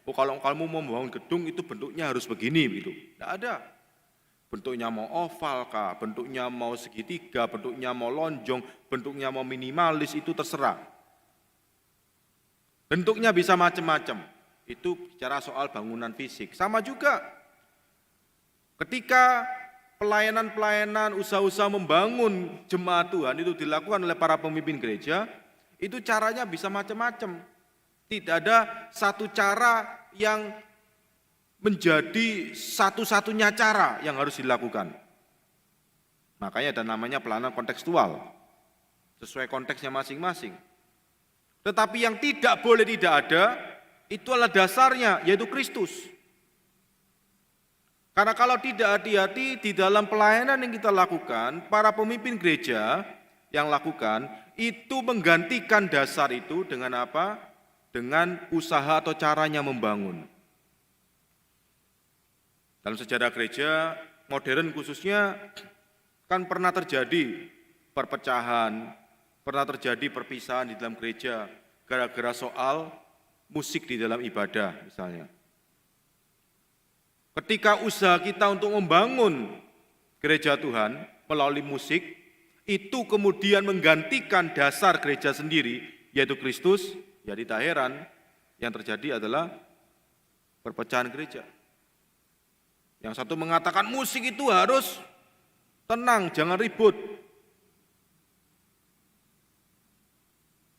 Oh, kalau kamu mau membangun gedung itu bentuknya harus begini gitu. Tidak ada. Bentuknya mau oval kah, bentuknya mau segitiga, bentuknya mau lonjong, bentuknya mau minimalis, itu terserah. Bentuknya bisa macam-macam. Itu bicara soal bangunan fisik. Sama juga ketika pelayanan-pelayanan, usaha-usaha membangun jemaat Tuhan itu dilakukan oleh para pemimpin gereja, itu caranya bisa macam-macam. Tidak ada satu cara yang menjadi satu-satunya cara yang harus dilakukan. Makanya ada namanya pelayanan kontekstual, sesuai konteksnya masing-masing. Tetapi yang tidak boleh tidak ada, itu adalah dasarnya, yaitu Kristus. Karena kalau tidak hati-hati di dalam pelayanan yang kita lakukan, para pemimpin gereja yang lakukan, itu menggantikan dasar itu dengan apa? Dengan usaha atau caranya membangun. Dalam sejarah gereja modern khususnya, kan pernah terjadi perpecahan, pernah terjadi perpisahan di dalam gereja, gara-gara soal musik di dalam ibadah misalnya. Ketika usaha kita untuk membangun gereja Tuhan melalui musik, itu kemudian menggantikan dasar gereja sendiri, yaitu Kristus, ya tidak heran yang terjadi adalah perpecahan gereja. Yang satu mengatakan musik itu harus tenang, jangan ribut.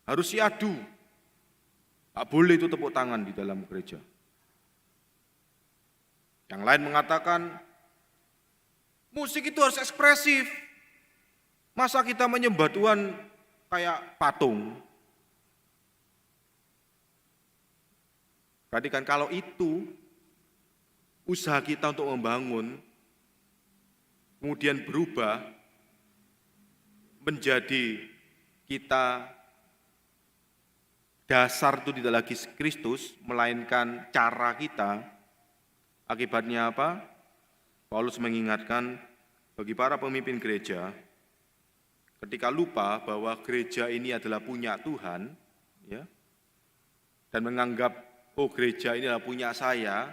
Harus siadu. Tak boleh itu tepuk tangan di dalam gereja. Yang lain mengatakan, musik itu harus ekspresif. Masa kita menyembah Tuhan kayak patung? Perhatikan, kalau itu usaha kita untuk membangun, kemudian berubah menjadi kita dasar itu tidak lagi Kristus, melainkan cara kita. Akibatnya apa? Paulus mengingatkan bagi para pemimpin gereja, ketika lupa bahwa gereja ini adalah punya Tuhan, ya, dan menganggap, oh gereja ini adalah punya saya,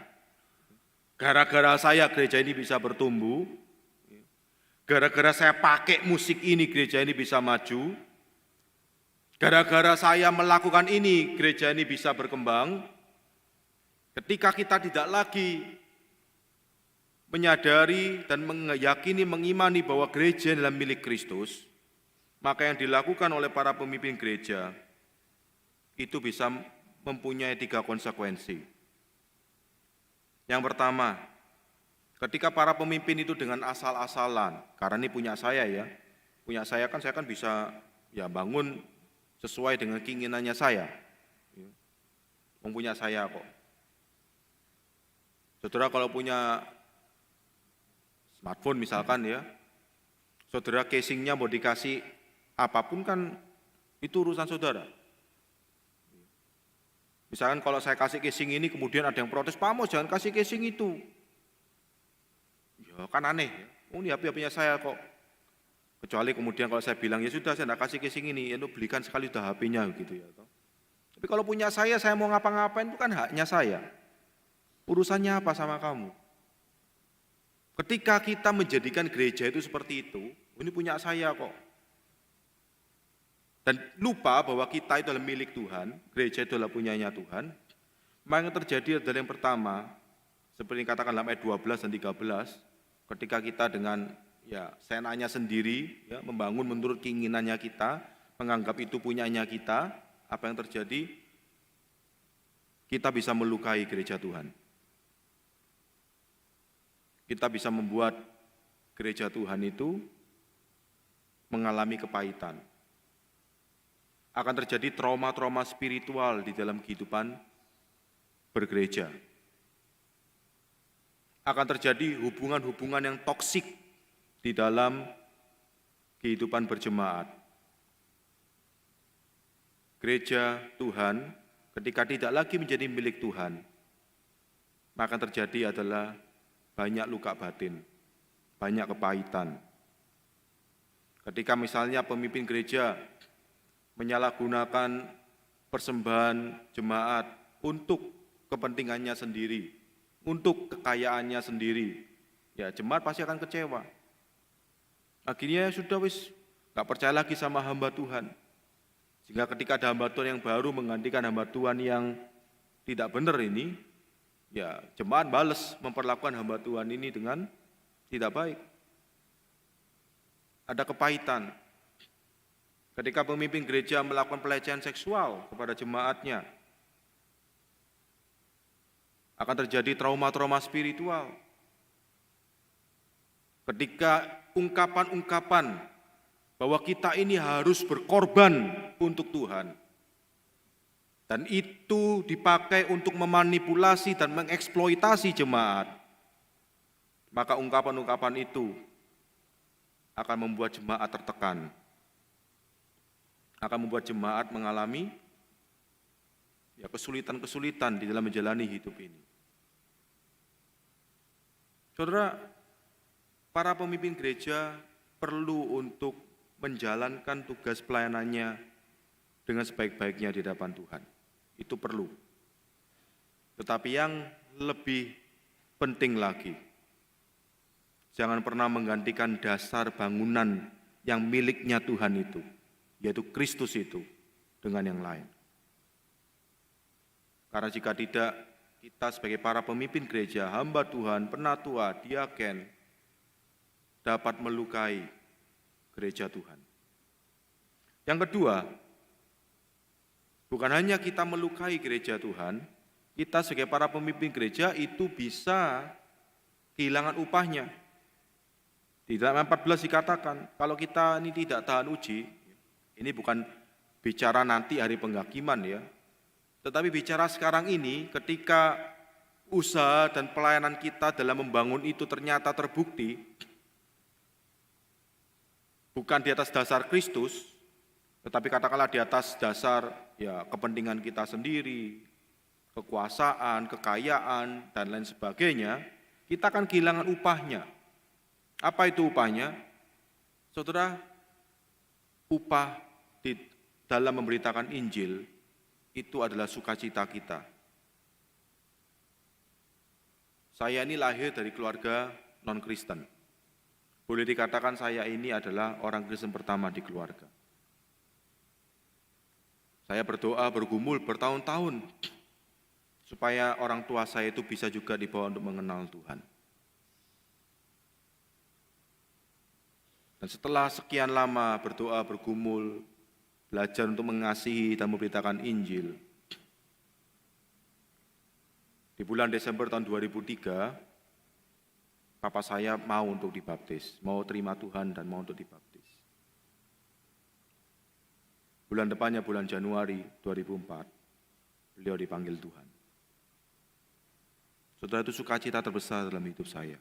gara-gara saya gereja ini bisa bertumbuh, gara-gara saya pakai musik ini gereja ini bisa maju, gara-gara saya melakukan ini gereja ini bisa berkembang. Ketika kita tidak lagi menyadari dan meyakini, mengimani bahwa gereja adalah milik Kristus, maka yang dilakukan oleh para pemimpin gereja itu bisa mempunyai 3 konsekuensi. Yang pertama, ketika para pemimpin itu dengan asal-asalan, karena ini punya saya ya, punya saya kan bisa ya bangun sesuai dengan keinginannya saya. Mempunyai saya kok. Saudara kalau punya smartphone misalkan ya, saudara casingnya mau dikasih apapun kan itu urusan saudara. Misalkan kalau saya kasih casing ini kemudian ada yang protes, Pak Amos jangan kasih casing itu. Ya kan aneh ya, oh ini HP-nya saya kok. Kecuali kemudian kalau saya bilang ya sudah saya tidak kasih casing ini, ya belikan sekali sudah HP-nya gitu ya. Tapi kalau punya saya mau ngapa-ngapain itu kan haknya saya. Urusannya apa sama kamu? Ketika kita menjadikan gereja itu seperti itu, ini punya saya kok. Dan lupa bahwa kita itu adalah milik Tuhan, gereja itu adalah punyanya Tuhan, maka yang terjadi adalah yang pertama, seperti yang dikatakan dalam ayat 12 dan 13, ketika kita dengan ya senanya sendiri, ya, membangun menurut keinginannya kita, menganggap itu punyanya kita, apa yang terjadi? Kita bisa melukai gereja Tuhan. Kita bisa membuat gereja Tuhan itu mengalami kepahitan. Akan terjadi trauma-trauma spiritual di dalam kehidupan bergereja. Akan terjadi hubungan-hubungan yang toksik di dalam kehidupan berjemaat. Gereja Tuhan ketika tidak lagi menjadi milik Tuhan, maka terjadi adalah banyak luka batin, banyak kepahitan. Ketika misalnya pemimpin gereja menyalahgunakan persembahan jemaat untuk kepentingannya sendiri, untuk kekayaannya sendiri, ya jemaat pasti akan kecewa. Akhirnya sudah gak percaya lagi sama hamba Tuhan. Sehingga ketika ada hamba Tuhan yang baru menggantikan hamba Tuhan yang tidak benar ini, ya jemaat balas memperlakukan hamba Tuhan ini dengan tidak baik. Ada kepahitan. Ketika pemimpin gereja melakukan pelecehan seksual kepada jemaatnya, akan terjadi trauma-trauma spiritual. Ketika ungkapan-ungkapan bahwa kita ini harus berkorban untuk Tuhan, dan itu dipakai untuk memanipulasi dan mengeksploitasi jemaat, maka ungkapan-ungkapan itu akan membuat jemaat tertekan, akan membuat jemaat mengalami kesulitan-kesulitan di dalam menjalani hidup ini. Saudara, para pemimpin gereja perlu untuk menjalankan tugas pelayanannya dengan sebaik-baiknya di hadapan Tuhan. Itu perlu. Tetapi yang lebih penting lagi, jangan pernah menggantikan dasar bangunan yang miliknya Tuhan itu, yaitu Kristus itu, dengan yang lain. Karena jika tidak, kita sebagai para pemimpin gereja, hamba Tuhan, penatua, diaken, dapat melukai gereja Tuhan. Yang kedua, bukan hanya kita melukai gereja Tuhan, kita sebagai para pemimpin gereja itu bisa kehilangan upahnya. Di dalam 14 dikatakan, kalau kita ini tidak tahan uji, ini bukan bicara nanti hari penghakiman ya, tetapi bicara sekarang ini ketika usaha dan pelayanan kita dalam membangun itu ternyata terbukti bukan di atas dasar Kristus, tetapi katakanlah di atas dasar ya kepentingan kita sendiri, kekuasaan, kekayaan, dan lain sebagainya, kita akan kehilangan upahnya. Apa itu upahnya? Saudara, upah di dalam memberitakan Injil itu adalah sukacita kita. Saya ini lahir dari keluarga non-Kristen. Boleh dikatakan saya ini adalah orang Kristen pertama di keluarga. Saya berdoa, bergumul bertahun-tahun supaya orang tua saya itu bisa juga dibawa untuk mengenal Tuhan. Dan setelah sekian lama berdoa, bergumul, belajar untuk mengasihi dan memberitakan Injil, di bulan Desember tahun 2003, papa saya mau untuk dibaptis, mau terima Tuhan dan mau untuk dibaptis. Bulan depannya, bulan Januari 2004, beliau dipanggil Tuhan. Saudara, itu sukacita terbesar dalam hidup saya.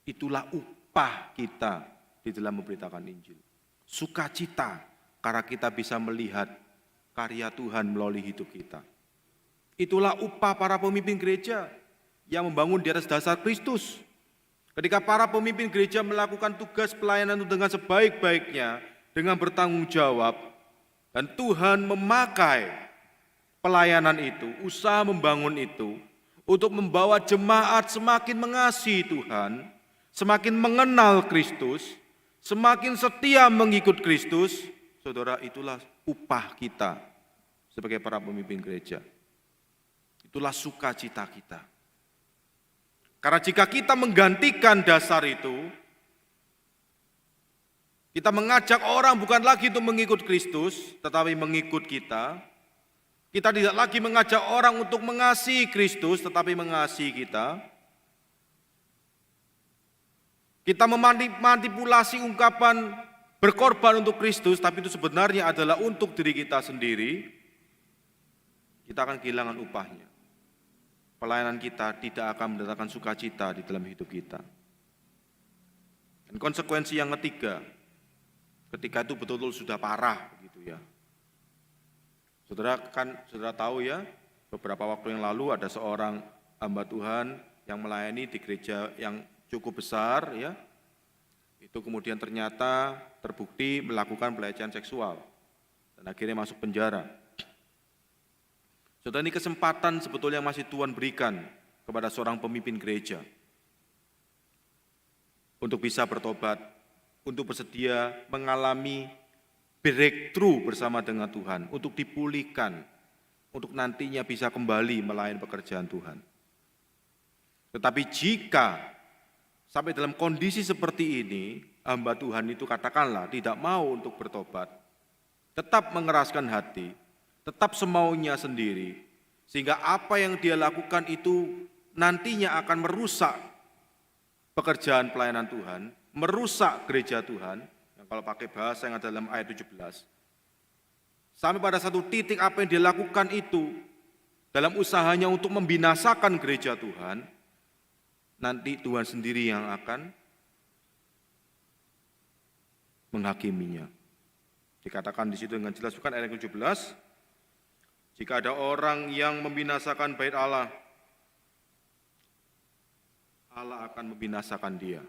Itulah upah kita di dalam memberitakan Injil. Sukacita karena kita bisa melihat karya Tuhan melalui hidup kita. Itulah upah para pemimpin gereja yang membangun di atas dasar Kristus. Ketika para pemimpin gereja melakukan tugas pelayanan itu dengan sebaik-baiknya, dengan bertanggung jawab, dan Tuhan memakai pelayanan itu, usaha membangun itu, untuk membawa jemaat semakin mengasihi Tuhan, semakin mengenal Kristus, semakin setia mengikut Kristus. Saudara, itulah upah kita sebagai para pemimpin gereja. Itulah sukacita kita. Karena jika kita menggantikan dasar itu, Kita mengajak orang bukan lagi untuk mengikut Kristus, tetapi mengikut kita. Kita tidak lagi mengajak orang untuk mengasihi Kristus, tetapi mengasihi kita. Kita memanipulasi ungkapan berkorban untuk Kristus, tapi itu sebenarnya adalah untuk diri kita sendiri. Kita akan kehilangan upahnya. Pelayanan kita tidak akan mendatangkan sukacita di dalam hidup kita. Dan konsekuensi yang ketiga, ketika itu betul-betul sudah parah, begitu ya. Saudara tahu ya, beberapa waktu yang lalu ada seorang hamba Tuhan yang melayani di gereja yang cukup besar, ya. Itu kemudian ternyata terbukti melakukan pelecehan seksual dan akhirnya masuk penjara. Saudara, ini kesempatan sebetulnya masih Tuhan berikan kepada seorang pemimpin gereja untuk bisa bertobat, untuk bersedia mengalami breakthrough bersama dengan Tuhan, untuk dipulihkan, untuk nantinya bisa kembali melayani pekerjaan Tuhan. Tetapi jika sampai dalam kondisi seperti ini, hamba Tuhan itu katakanlah tidak mau untuk bertobat, tetap mengeraskan hati, tetap semaunya sendiri, sehingga apa yang dia lakukan itu nantinya akan merusak pekerjaan pelayanan Tuhan, merusak gereja Tuhan, yang kalau pakai bahasa yang ada dalam ayat 17. Sampai pada satu titik apa yang dia lakukan itu, dalam usahanya untuk membinasakan gereja Tuhan, nanti Tuhan sendiri yang akan menghakiminya. Dikatakan di situ dengan jelas, bukan ayat 17, jika ada orang yang membinasakan bait Allah, Allah akan membinasakan dia.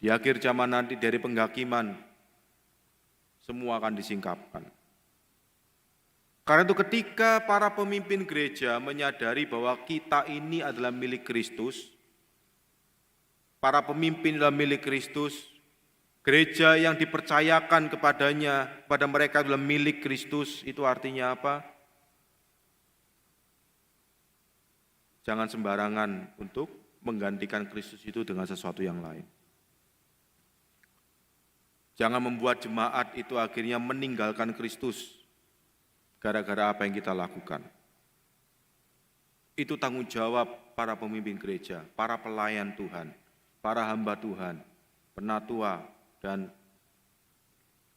Di akhir zaman nanti dari penghakiman, semua akan disingkapkan. Karena itu ketika para pemimpin gereja menyadari bahwa kita ini adalah milik Kristus, para pemimpin adalah milik Kristus, gereja yang dipercayakan kepadanya, pada mereka adalah milik Kristus, itu artinya apa? Jangan sembarangan untuk menggantikan Kristus itu dengan sesuatu yang lain. Jangan membuat jemaat itu akhirnya meninggalkan Kristus gara-gara apa yang kita lakukan. Itu tanggung jawab para pemimpin gereja, para pelayan Tuhan, para hamba Tuhan, penatua dan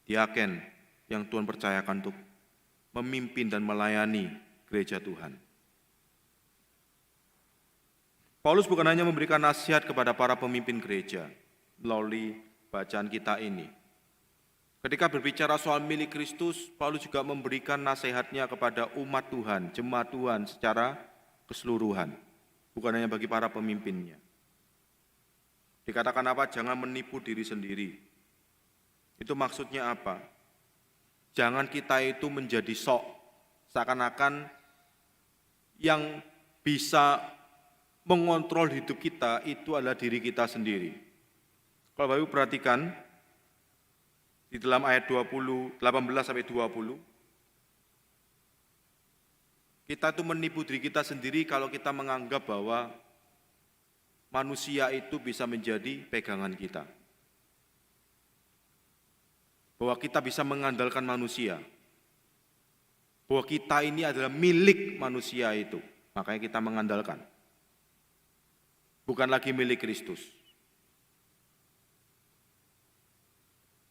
diaken yang Tuhan percayakan untuk memimpin dan melayani gereja Tuhan. Paulus bukan hanya memberikan nasihat kepada para pemimpin gereja melalui bacaan kita ini. Ketika berbicara soal milik Kristus, Paulus juga memberikan nasihatnya kepada umat Tuhan, jemaat Tuhan secara keseluruhan, bukan hanya bagi para pemimpinnya. Dikatakan apa? Jangan menipu diri sendiri. Itu maksudnya apa? Jangan kita itu menjadi sok, seakan-akan yang bisa mengontrol hidup kita itu adalah diri kita sendiri. Kalau Bapak Ibu perhatikan, di dalam ayat 18 sampai 20, kita itu menipu diri kita sendiri kalau kita menganggap bahwa manusia itu bisa menjadi pegangan kita. Bahwa kita bisa mengandalkan manusia. Bahwa kita ini adalah milik manusia itu. Makanya kita mengandalkan. Bukan lagi milik Kristus.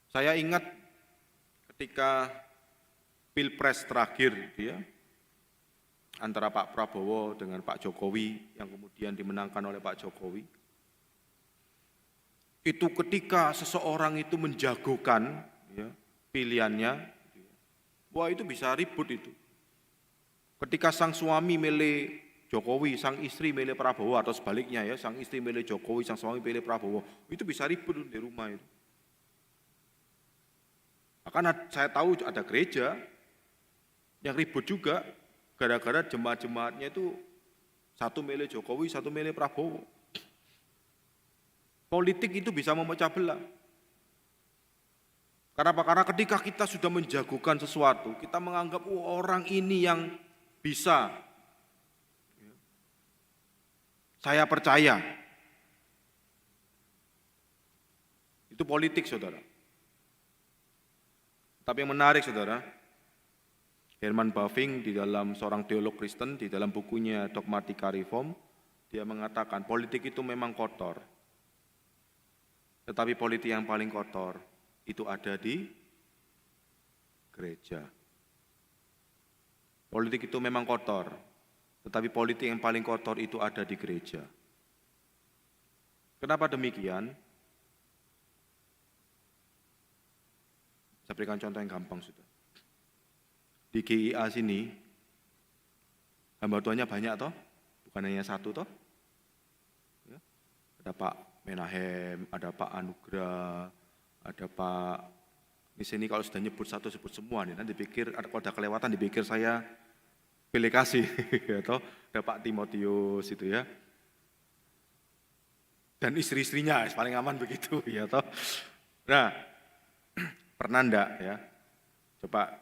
Saya ingat ketika Pilpres terakhir ya, antara Pak Prabowo dengan Pak Jokowi yang kemudian dimenangkan oleh Pak Jokowi. Itu ketika seseorang itu menjagokan ya, pilihannya, wah itu bisa ribut itu. Ketika sang suami milih Jokowi, sang istri milih Prabowo atau sebaliknya ya, sang istri milih Jokowi, sang suami milih Prabowo, itu bisa ribut di rumah itu. Bahkan saya tahu ada gereja yang ribut juga gara-gara jemaat-jemaatnya itu satu milih Jokowi, satu milih Prabowo. Politik itu bisa memecah belah. Kenapa? Karena ketika kita sudah menjagokan sesuatu, kita menganggap orang ini yang bisa. Saya percaya. Itu politik, saudara. Tapi yang menarik saudara, Herman Bavinck di dalam seorang teolog Kristen, di dalam bukunya Dogmatika Reform, dia mengatakan politik itu memang kotor. Tetapi politik yang paling kotor itu ada di gereja. Politik itu memang kotor, tetapi politik yang paling kotor itu ada di gereja. Kenapa demikian? Saya berikan contoh yang gampang sudah. Di GIA sini, hamba Tuhannya banyak toh, bukan hanya satu toh. Ya. Ada Pak Menahem, ada Pak Anugrah, ada Pak, di sini kalau sudah nyebut satu sebut semua nih, nanti dipikir, kalau ada kelewatan dipikir saya pilih kasih, atau ada Pak Timotius itu ya. Dan istri-istrinya paling aman begitu ya toh. Nah, pernah enggak ya? Coba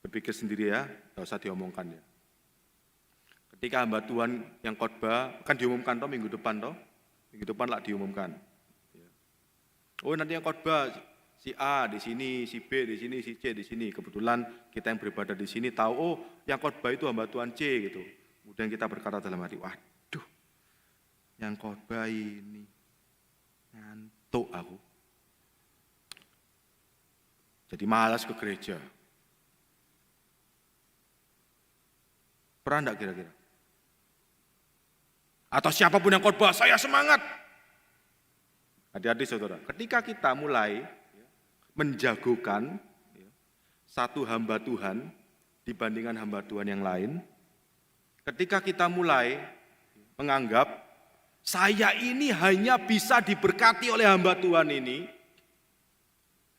berpikir sendiri ya, enggak usah diomongkan ya. Ketika hamba Tuhan yang khotbah, kan diumumkan toh minggu depan toh. Minggu depan lah diumumkan. Oh nanti yang khotbah si A di sini, si B di sini, si C di sini. Kebetulan kita yang beribadah di sini tahu, oh yang khotbah itu hamba Tuhan C gitu. Kemudian kita berkata dalam hati, waduh, yang khotbah ini ngantuk aku. Jadi malas ke gereja. Pernah enggak kira-kira? Atau siapapun yang khotbah, saya semangat. Hati-hati saudara, ketika kita mulai menjagokan satu hamba Tuhan dibandingkan hamba Tuhan yang lain, ketika kita mulai menganggap saya ini hanya bisa diberkati oleh hamba Tuhan ini,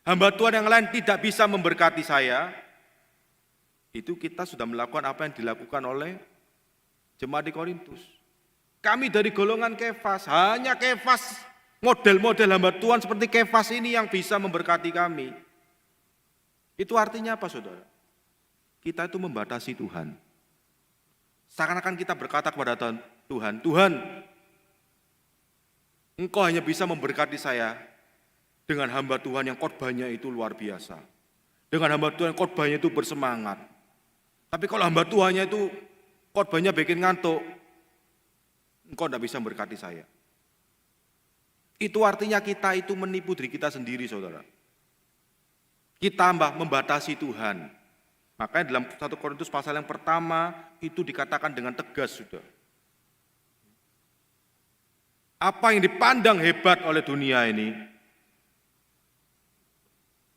hamba Tuhan yang lain tidak bisa memberkati saya, itu kita sudah melakukan apa yang dilakukan oleh jemaat di Korintus. Kami dari golongan Kefas, hanya Kefas, model-model hamba Tuhan seperti Kefas ini yang bisa memberkati kami. Itu artinya apa saudara? Kita itu membatasi Tuhan. Seakan-akan kita berkata kepada Tuhan, Tuhan, Engkau hanya bisa memberkati saya dengan hamba Tuhan yang khotbahnya itu luar biasa. Dengan hamba Tuhan yang khotbahnya itu bersemangat. Tapi kalau hamba Tuhannya itu khotbahnya bikin ngantuk, Engkau tidak bisa memberkati saya. Itu artinya kita itu menipu diri kita sendiri, saudara. Kita membatasi Tuhan. Makanya dalam 1 Korintus pasal yang pertama itu dikatakan dengan tegas sudah. Apa yang dipandang hebat oleh dunia ini,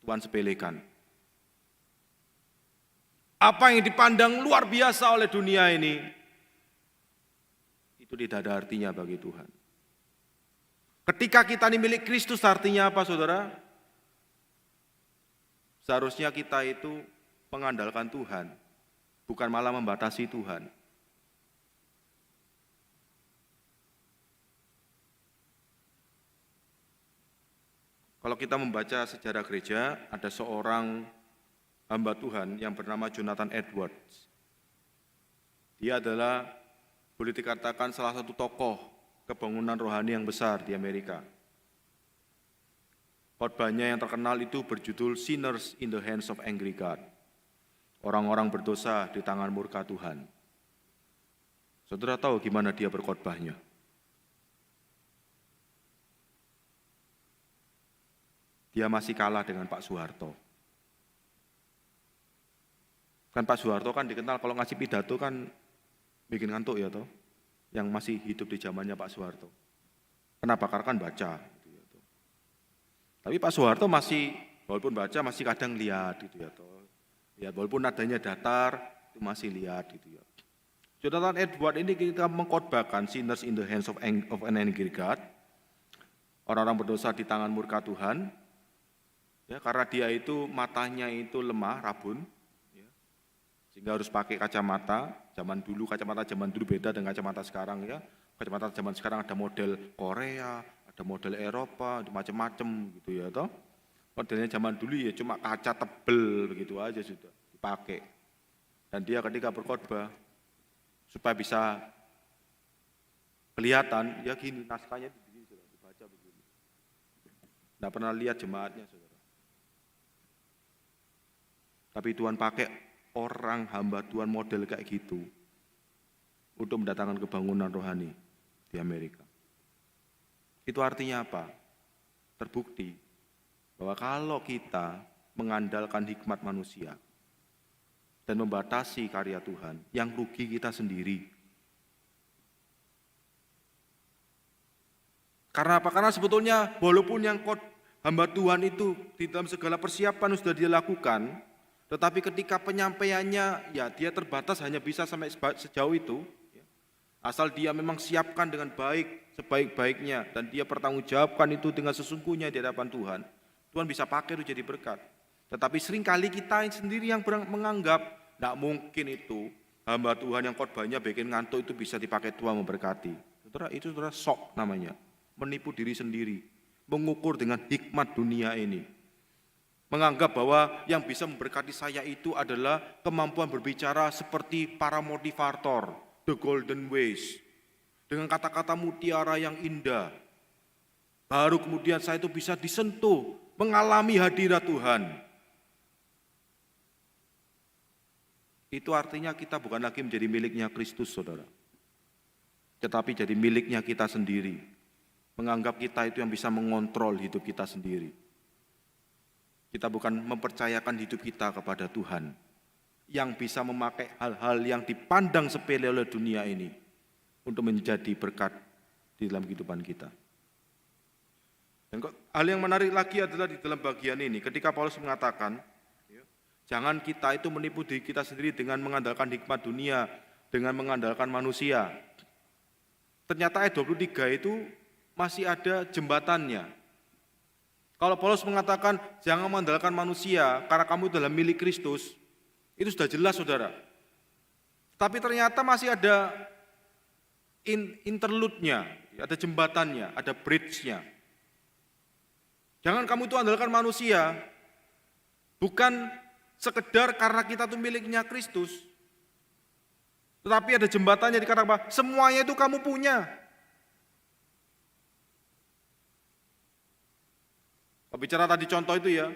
Tuhan sepelekan. Apa yang dipandang luar biasa oleh dunia ini, itu tidak ada artinya bagi Tuhan. Ketika kita ini milik Kristus artinya apa saudara? Seharusnya kita itu mengandalkan Tuhan, bukan malah membatasi Tuhan. Kalau kita membaca sejarah gereja, ada seorang hamba Tuhan yang bernama Jonathan Edwards. Dia adalah, boleh dikatakan salah satu tokoh kebangunan rohani yang besar di Amerika. Khotbahnya yang terkenal itu berjudul Sinners in the Hands of Angry God. Orang-orang berdosa di tangan murka Tuhan. Saudara tahu gimana dia berkhotbahnya? Dia masih kalah dengan Pak Soeharto. Kan Pak Soeharto kan dikenal kalau ngasih pidato kan bikin ngantuk ya toh, yang masih hidup di zamannya Pak Soeharto. Kenapa? Karena kan baca. Gitu ya, toh. Tapi Pak Soeharto masih, walaupun baca masih kadang lihat gitu ya toh. Lihat walaupun nadanya datar, itu masih lihat gitu ya. Jonathan Edwards ini kita mengkhotbahkan sinners in the hands of an angry God. Orang-orang berdosa di tangan murka Tuhan. Ya, karena dia itu matanya itu lemah, rabun. Sehingga harus pakai kacamata. Kacamata zaman dulu beda dengan kacamata sekarang ya. Kacamata zaman sekarang ada model Korea, ada model Eropa, macam-macam gitu ya toh. Modelnya zaman dulu ya cuma kaca tebel begitu aja sudah dipakai. Dan dia ketika berkhotbah supaya bisa kelihatan ya gini naskahnya begini sudah dibaca begini. Enggak pernah lihat jemaatnya saudara. Tapi Tuhan pakai orang hamba Tuhan model kayak gitu untuk mendatangkan kebangunan rohani di Amerika. Itu artinya apa? Terbukti bahwa kalau kita mengandalkan hikmat manusia dan membatasi karya Tuhan, yang rugi kita sendiri. Karena apa? Karena sebetulnya walaupun yang hamba Tuhan itu di dalam segala persiapan sudah dia lakukan, tetapi ketika penyampaiannya ya dia terbatas hanya bisa sampai sejauh itu. Asal dia memang siapkan dengan baik, sebaik-baiknya, dan dia bertanggungjawabkan itu dengan sesungguhnya di hadapan Tuhan, Tuhan bisa pakai itu jadi berkat. Tetapi seringkali kita sendiri yang menganggap tidak mungkin itu hamba Tuhan yang khotbahnya bikin ngantuk itu bisa dipakai Tuhan memberkati. Itu saudara sok namanya, menipu diri sendiri, mengukur dengan hikmat dunia ini. Menganggap bahwa yang bisa memberkati saya itu adalah kemampuan berbicara seperti para motivator, the golden ways, dengan kata-kata mutiara yang indah. Baru kemudian saya itu bisa disentuh, mengalami hadirat Tuhan. Itu artinya kita bukan lagi menjadi miliknya Kristus, saudara. Tetapi jadi miliknya kita sendiri. Menganggap kita itu yang bisa mengontrol hidup kita sendiri. Kita bukan mempercayakan hidup kita kepada Tuhan, yang bisa memakai hal-hal yang dipandang sepele oleh dunia ini untuk menjadi berkat di dalam kehidupan kita. Dan hal yang menarik lagi adalah di dalam bagian ini, ketika Paulus mengatakan, jangan kita itu menipu diri kita sendiri dengan mengandalkan hikmat dunia, dengan mengandalkan manusia. Ternyata ayat 23 itu masih ada jembatannya. Kalau Paulus mengatakan, jangan mengandalkan manusia karena kamu adalah milik Kristus, itu sudah jelas, saudara. Tapi ternyata masih ada interlude-nya, ada jembatannya, ada bridge-nya. Jangan kamu itu andalkan manusia, bukan sekedar karena kita itu miliknya Kristus. Tetapi ada jembatannya, dikatakan apa? Semuanya itu kamu punya. Bicara tadi contoh itu ya.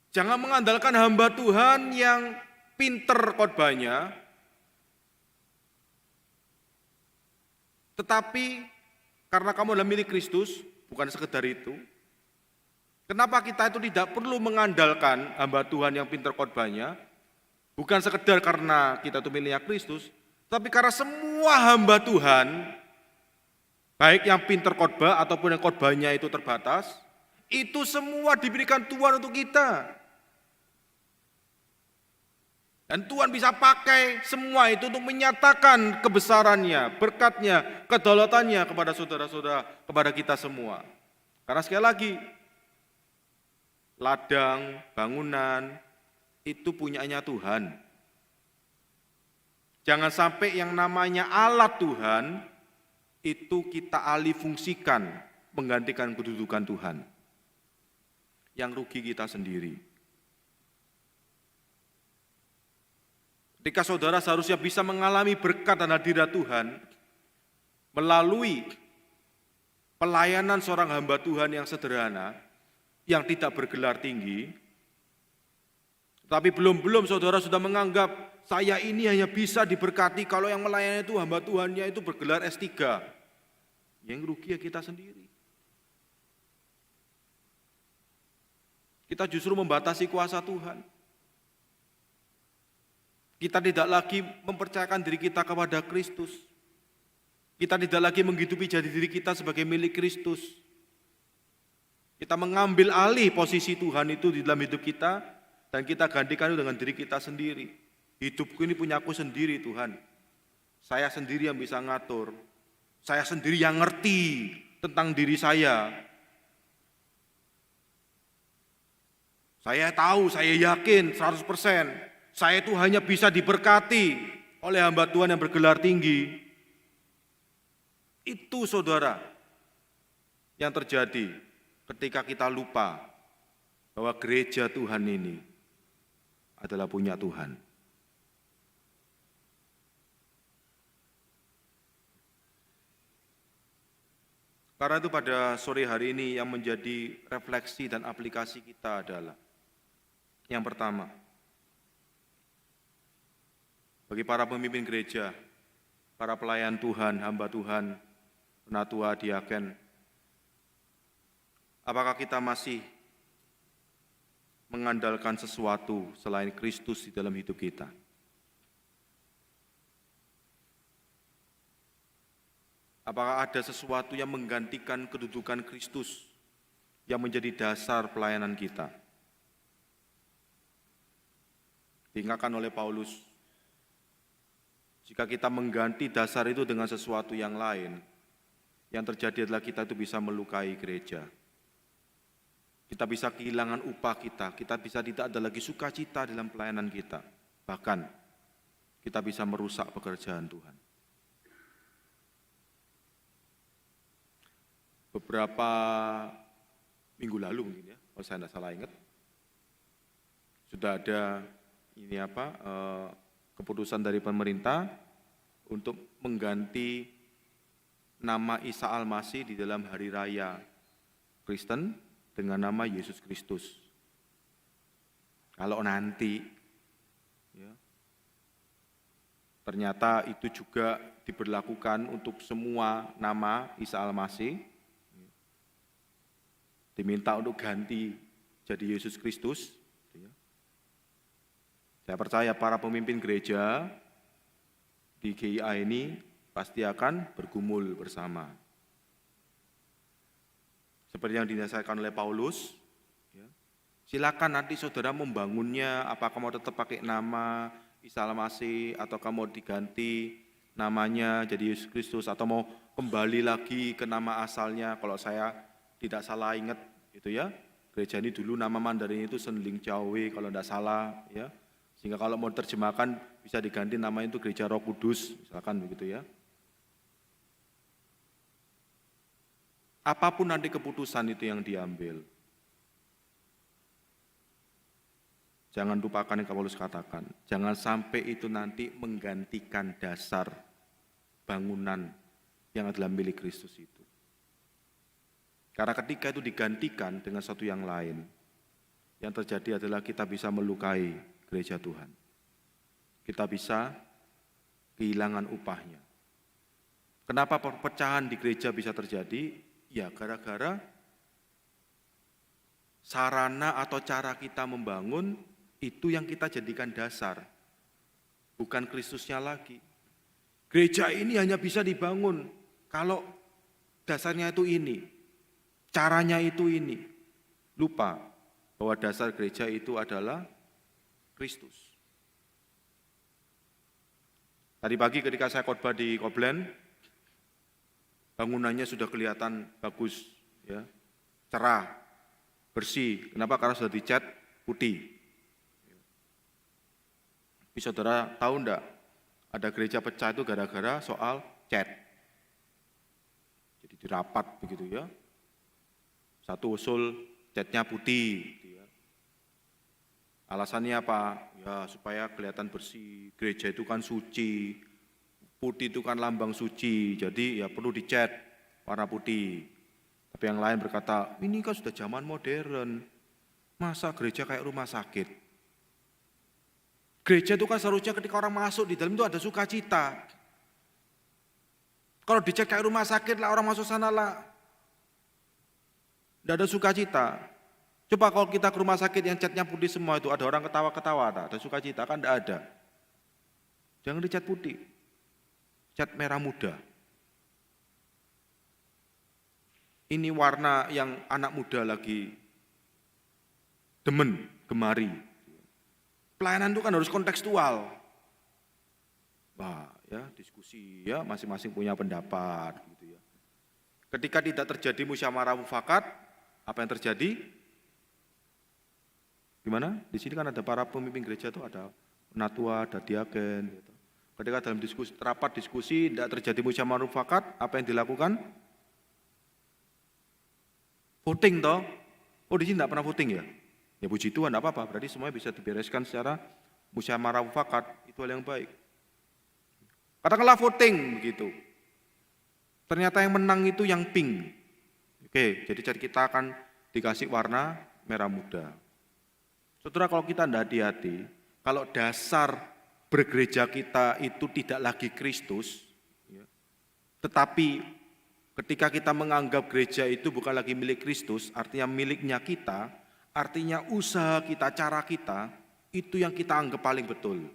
Jangan mengandalkan hamba Tuhan yang pinter khotbahnya, tetapi karena kamu adalah milik Kristus, bukan sekedar itu. Kenapa kita itu tidak perlu mengandalkan hamba Tuhan yang pinter khotbahnya? Bukan sekedar karena kita itu miliknya Kristus, tapi karena semua hamba Tuhan, baik yang pinter khotbah ataupun yang khotbahnya itu terbatas, itu semua diberikan Tuhan untuk kita. Dan Tuhan bisa pakai semua itu untuk menyatakan kebesarannya, berkatnya, kedaulatannya kepada saudara-saudara, kepada kita semua. Karena sekali lagi, ladang, bangunan, itu punyanya Tuhan. Jangan sampai yang namanya alat Tuhan, itu kita alih fungsikan, menggantikan kedudukan Tuhan. Yang rugi kita sendiri. Ketika saudara seharusnya bisa mengalami berkat dan hadirat Tuhan melalui pelayanan seorang hamba Tuhan yang sederhana, yang tidak bergelar tinggi, tapi belum saudara sudah menganggap saya ini hanya bisa diberkati kalau yang melayani itu hamba Tuhannya itu bergelar S3. Yang rugi ya kita sendiri. Kita justru membatasi kuasa Tuhan. Kita tidak lagi mempercayakan diri kita kepada Kristus. Kita tidak lagi menghidupi jati diri kita sebagai milik Kristus. Kita mengambil alih posisi Tuhan itu di dalam hidup kita, dan kita gantikan itu dengan diri kita sendiri. Hidupku ini punya aku sendiri, Tuhan. Saya sendiri yang bisa ngatur. Saya sendiri yang ngerti tentang diri saya. Saya tahu, saya yakin 100%. Saya itu hanya bisa diberkati oleh hamba Tuhan yang bergelar tinggi. Itu saudara yang terjadi ketika kita lupa bahwa gereja Tuhan ini adalah punya Tuhan. Karena itu pada sore hari ini yang menjadi refleksi dan aplikasi kita adalah Yang pertama, bagi para pemimpin gereja, para pelayan Tuhan, hamba Tuhan, penatua, diaken, apakah kita masih mengandalkan sesuatu selain Kristus di dalam hidup kita? Apakah ada sesuatu yang menggantikan kedudukan Kristus yang menjadi dasar pelayanan kita? Diingatkan oleh Paulus, jika kita mengganti dasar itu dengan sesuatu yang lain, yang terjadi adalah kita itu bisa melukai gereja. Kita bisa kehilangan upah kita bisa tidak ada lagi sukacita dalam pelayanan kita. Bahkan, kita bisa merusak pekerjaan Tuhan. Beberapa minggu lalu mungkin ya, kalau saya tidak salah ingat, sudah ada keputusan dari pemerintah untuk mengganti nama Isa Al-Masih di dalam hari raya Kristen dengan nama Yesus Kristus. Kalau nanti ya, ternyata itu juga diberlakukan untuk semua nama Isa Al-Masih, diminta untuk ganti jadi Yesus Kristus. Saya percaya para pemimpin gereja di GIA ini pasti akan bergumul bersama. Seperti yang dinasihatkan oleh Paulus, silakan nanti saudara membangunnya, apakah mau tetap pakai nama Isa Al-Masih, atau mau diganti namanya jadi Yesus Kristus, atau mau kembali lagi ke nama asalnya. Kalau saya tidak salah ingat itu ya, gereja ini dulu nama Mandarin itu Senling Cawe kalau tidak salah ya. Sehingga kalau mau terjemahkan bisa diganti nama itu Gereja Roh Kudus, misalkan begitu ya. Apapun nanti keputusan itu yang diambil, jangan lupakan yang Paulus katakan, jangan sampai itu nanti menggantikan dasar bangunan yang adalah milik Kristus itu. Karena ketika itu digantikan dengan sesuatu yang lain, yang terjadi adalah kita bisa melukai gereja Tuhan. Kita bisa kehilangan upahnya. Kenapa perpecahan di gereja bisa terjadi? Ya gara-gara sarana atau cara kita membangun itu yang kita jadikan dasar, bukan Kristusnya lagi. Gereja ini hanya bisa dibangun kalau dasarnya itu ini, caranya itu ini. Lupa bahwa dasar gereja itu adalah Kristus. Tadi pagi ketika saya khotbah di Koblen, bangunannya sudah kelihatan bagus, ya, cerah, bersih. Kenapa? Karena sudah dicat putih. Tapi saudara tahu enggak, ada gereja pecah itu gara-gara soal cat. Jadi dirapat begitu ya. Satu usul catnya putih. Alasannya apa? Ya supaya kelihatan bersih. Gereja itu kan suci. Putih itu kan lambang suci. Jadi ya perlu dicat warna putih. Tapi yang lain berkata, ini kan sudah zaman modern. Masa gereja kayak rumah sakit? Gereja itu kan seharusnya ketika orang masuk di dalam itu ada sukacita. Kalau dicat kayak rumah sakit lah, orang masuk sana lah, tidak ada sukacita. Coba kalau kita ke rumah sakit yang catnya putih semua itu, ada orang ketawa-ketawa, ada sukacita, kan tidak ada. Jangan dicat putih, cat merah muda. Ini warna yang anak muda lagi demen, gemari. Pelayanan itu kan harus kontekstual. Wah, ya diskusi ya, masing-masing punya pendapat gitu ya. Ketika tidak terjadi musyawarah mufakat, apa yang terjadi? Gimana? Di sini kan ada para pemimpin gereja tuh, ada penatua, ada diaken gitu. Ketika dalam diskusi, rapat diskusi tidak terjadi musyawarah mufakat, apa yang dilakukan? Voting toh. Oh di sini tidak pernah voting ya? Ya puji Tuhan, tidak apa-apa, berarti semuanya bisa dibereskan secara musyawarah mufakat, itu hal yang baik. Katakanlah voting begitu. Ternyata yang menang itu yang pink. Oke, jadi cat kita akan dikasih warna merah muda. Saudara, kalau kita tidak hati-hati, kalau dasar bergereja kita itu tidak lagi Kristus, ya, tetapi ketika kita menganggap gereja itu bukan lagi milik Kristus, artinya miliknya kita, artinya usaha kita, cara kita, itu yang kita anggap paling betul.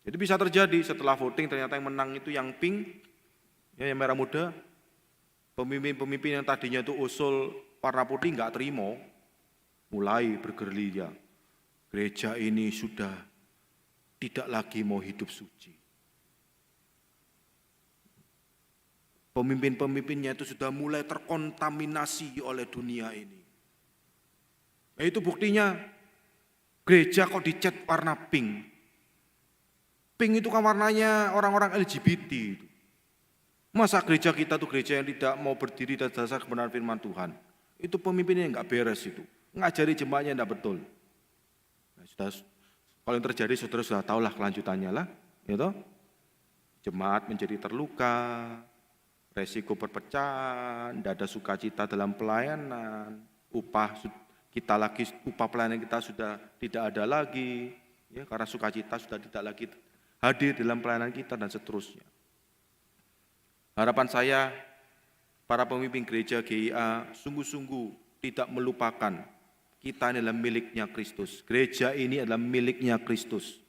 Jadi bisa terjadi setelah voting ternyata yang menang itu yang pink, ya, yang merah muda. Pemimpin-pemimpin yang tadinya itu usul warna putih nggak terima, mulai bergerilya. Gereja ini sudah tidak lagi mau hidup suci. Pemimpin-pemimpinnya itu sudah mulai terkontaminasi oleh dunia ini. Nah, itu buktinya gereja kok dicat warna pink. Pink itu kan warnanya orang-orang LGBT itu. Masa gereja kita tuh gereja yang tidak mau berdiri atas dasar kebenaran firman Tuhan. Itu pemimpinnya nggak beres itu. Ngajari jemaatnya tidak betul. Nah, kalau yang terjadi saudara sudah tahulah kelanjutannya lah. Gitu. Jemaat menjadi terluka, resiko perpecahan, tidak ada sukacita dalam pelayanan, upah pelayanan kita sudah tidak ada lagi, ya, karena sukacita sudah tidak lagi hadir dalam pelayanan kita dan seterusnya. Harapan saya, para pemimpin gereja GIA sungguh-sungguh tidak melupakan kita ini adalah miliknya Kristus. Gereja ini adalah miliknya Kristus.